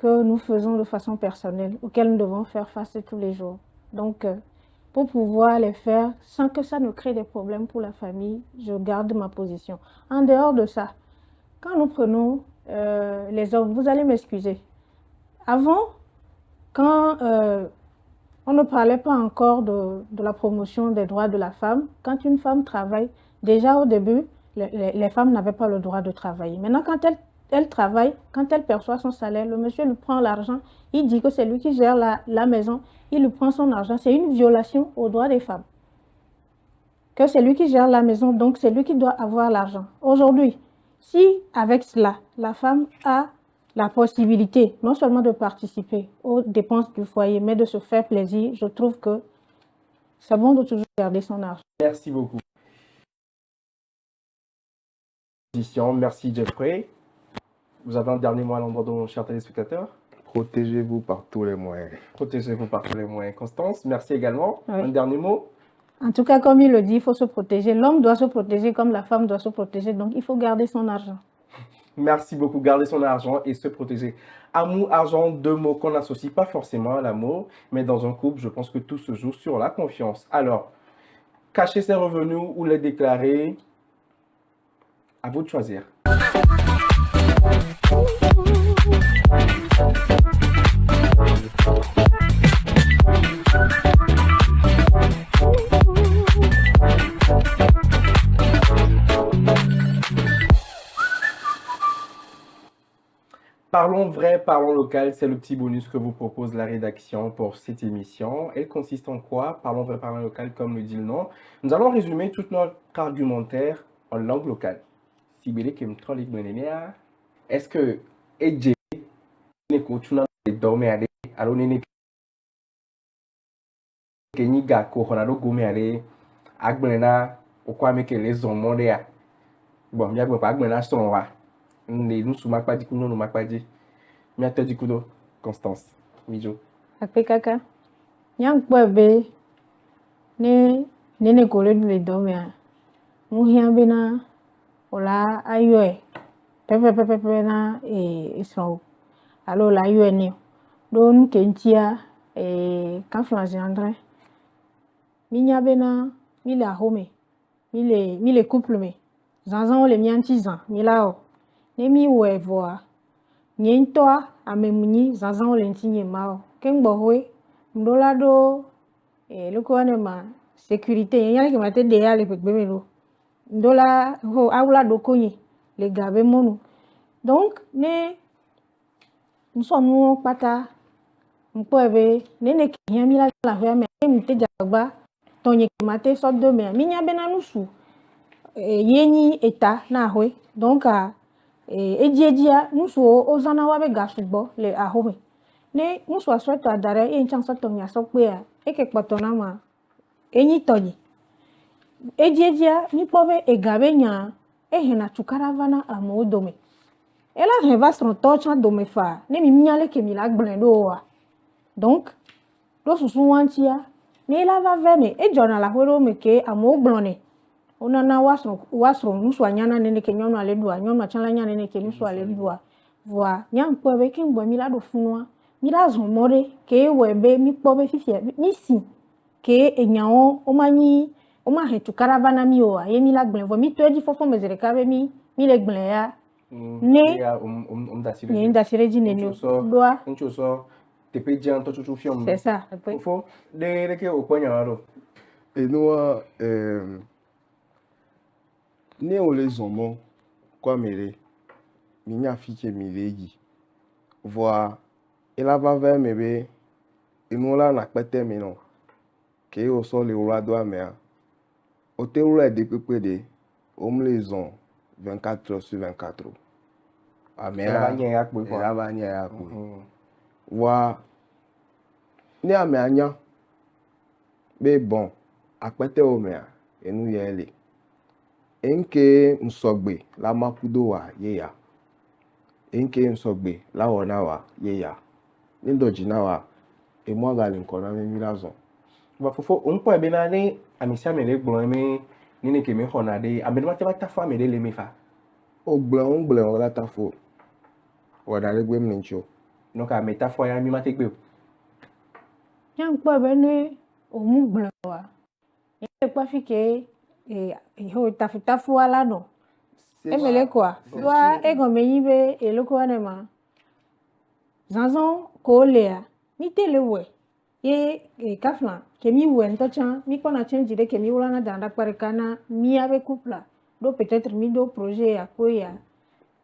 que nous faisons de façon personnelle, auxquelles nous devons faire face tous les jours. Donc, pour pouvoir les faire sans que ça ne crée des problèmes pour la famille, je garde ma position. En dehors de ça, quand nous prenons les hommes, vous allez m'excuser. Avant, quand on ne parlait pas encore de la promotion des droits de la femme, quand une femme travaille, déjà au début, les femmes n'avaient pas le droit de travailler. Maintenant, quand elle travaille, quand elle perçoit son salaire, le monsieur lui prend l'argent, il dit que c'est lui qui gère la maison, il lui prend son argent. C'est une violation aux droits des femmes. Que c'est lui qui gère la maison, donc c'est lui qui doit avoir l'argent. Aujourd'hui, si avec cela, la femme a la possibilité non seulement de participer aux dépenses du foyer, mais de se faire plaisir, je trouve que c'est bon de toujours garder son argent. Merci beaucoup. Merci Jeffrey. Vous avez un dernier mot à l'endroit de nos chers téléspectateurs? Protégez-vous par tous les moyens. Protégez-vous par tous les moyens. Constance, merci également. Oui. Un dernier mot? En tout cas, comme il le dit, il faut se protéger. L'homme doit se protéger comme la femme doit se protéger, donc il faut garder son argent. Merci beaucoup. Garder son argent et se protéger. Amour, argent, deux mots qu'on n'associe pas forcément à l'amour, mais dans un couple, je pense que tout se joue sur la confiance. Alors, cacher ses revenus ou les déclarer. À vous de choisir. Parlons vrai, parlons local, c'est le petit bonus que vous propose la rédaction pour cette émission. Elle consiste en quoi? Parlons vrai, parlons local, comme le dit le nom. Nous allons résumer tout notre argumentaire en langue locale. Si vous voulez, est-ce que Edje Neko Tuna dormir aller, alors Nene Keniga Koronado Gomere, Agbrena, au quoi mais que les hommes mondiaux. Bon, il y a pas Agbrena son roi. Nous sommes pas dit que nous ne pas dit. Mais à du coup, Constance, Mijo. Akpe kaka. Yang be ne nene kole du le domia. Muhian bena ola ayoe. Pepe na so. Alo la ayoe ne. Don kentia kanflanzi andre. Minya bena mi la home. Mi le couple me. Zanzan le miantizan. Mi la o. Ne mi we voa. Nyen toa amemuni zanzan le ntinye mao. Kengbo hoe ndola do loko wane ma sécurité yanya ke mate de ya le pekbemelo. Ndola ho awla do konye le gabe monu. Donc ne nous pata mpoebe ne ke yami la hoe me mte jagba tonye ke mate so do me minya bena nusu yenyi eta na hoe. Donc ejia nusu ozana wabe gasugbo le ahome. Ne musu asweto adare enchan soto nya sokpea eke kpotona ma enyi tonyi ejia ni pobe egabe nya ehena tukaravana amodome ela heva stron tocha dome fa ne mi miale ke mi la gblendo wa donc do susu wantia ne la va veme e jona la hwero me ke amoglone onana wasro musu anyana nene ke nyono ale dua nyono chala nya nene ke musu ale dua voa nyam pobe ke ngbo mi la do funwa mira zomore ke webe mi pobe fifia mi si ke enyawo o mani o ma hetu caravana mi o aye mi la gben vo mi to di fofo mezere ka be mi le gben ya ne ni ndasire ji ne doa ncho so te pe jan to chuchu fiom c'est ça fofo de ke o ponya ro et nous ne o les zomo kwa mere mi nya fi ke mi leji voir il a va vers mebe inu la na pete mi no ke o so le ora do amea o te ora de pepe de o mlezon 24 heures sur 24 amea la nya ya po la ba nya ya po wa ni amea nya be bon apete o mea enu ye le enke nsogbe la makudo wa ye ya enke nsogbe la wona wa ye ya nindo jinawa e mo ga le nkan na mi razon wa fofo on po ebe na ni amisia me le gbon mi ni ke mi hona de amede ma te ba ta fa me le mi fa o gbon la ta fo wa da le gbe mi ncho no ka metaphor ya mi ma te gbe o yang pobe ne o mu gbon wa e pa fi ke ho tafu ala no emele kwa doa ego meyi be eloko wane ma zanzon ko lea mi tele we ye kafla ke mi we ntocha mi kona change de ke mi wala na danda parekana mi ave couple do peut-être mi do projet ya ko ya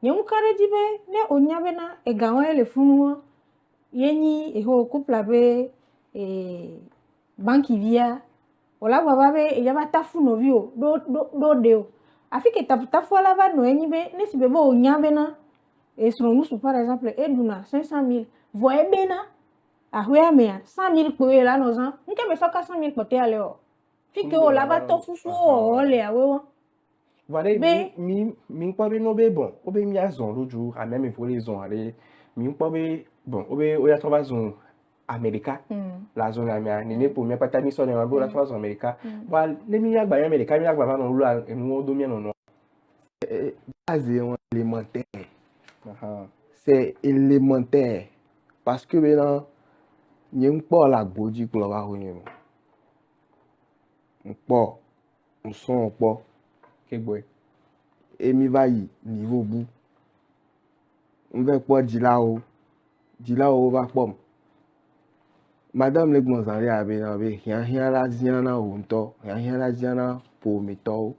nyem kare jibe ne onya be na e gawan ele funu yenyi ho couple be banki via ola baba be ya ba tafu no vio do deo afike tafu ala ba no enyi be ne si be bo onya be na son musu par exemple eduna 500,000 voye bena ahwe mea 100,000 ko la no zan nke be so ka 100,000 pote ale o fike o la ba to susu o le awe won voilà mi pa be no be bon o be mi azon loju a même il faut les on aller mi pa be bon o be o ya to ba zon America la zone amia ni ne po mi pata mi so le ma bo la to zon America wa le mi ya gba yan America mi ya gba ba no lu enu do mi no base élémentaire c'est élémentaire parce que maintenant n'y a pas la boji pour la réunion pas on son pas. Quel boy. Et mi va y niveau bout. On va pas dire là-haut va pas. Madame le gonzalez avait rien la ziana honto, rien la ziana pour meto.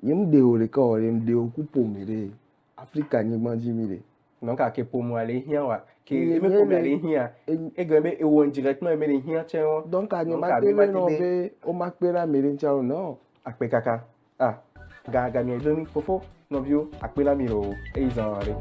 Yim de o le ka o yim de o ku pour mire. Africa ni gbanji mire. Donc à que pour moi les rien wa. Que me pour aller rien. Et gambe et on directement me les rien tiens. Donc à ni matele no be o makpera mire chao non. Akpe kaka. Ah. Gaga mi ejomi fofo no bio akpe la miro. E izan re.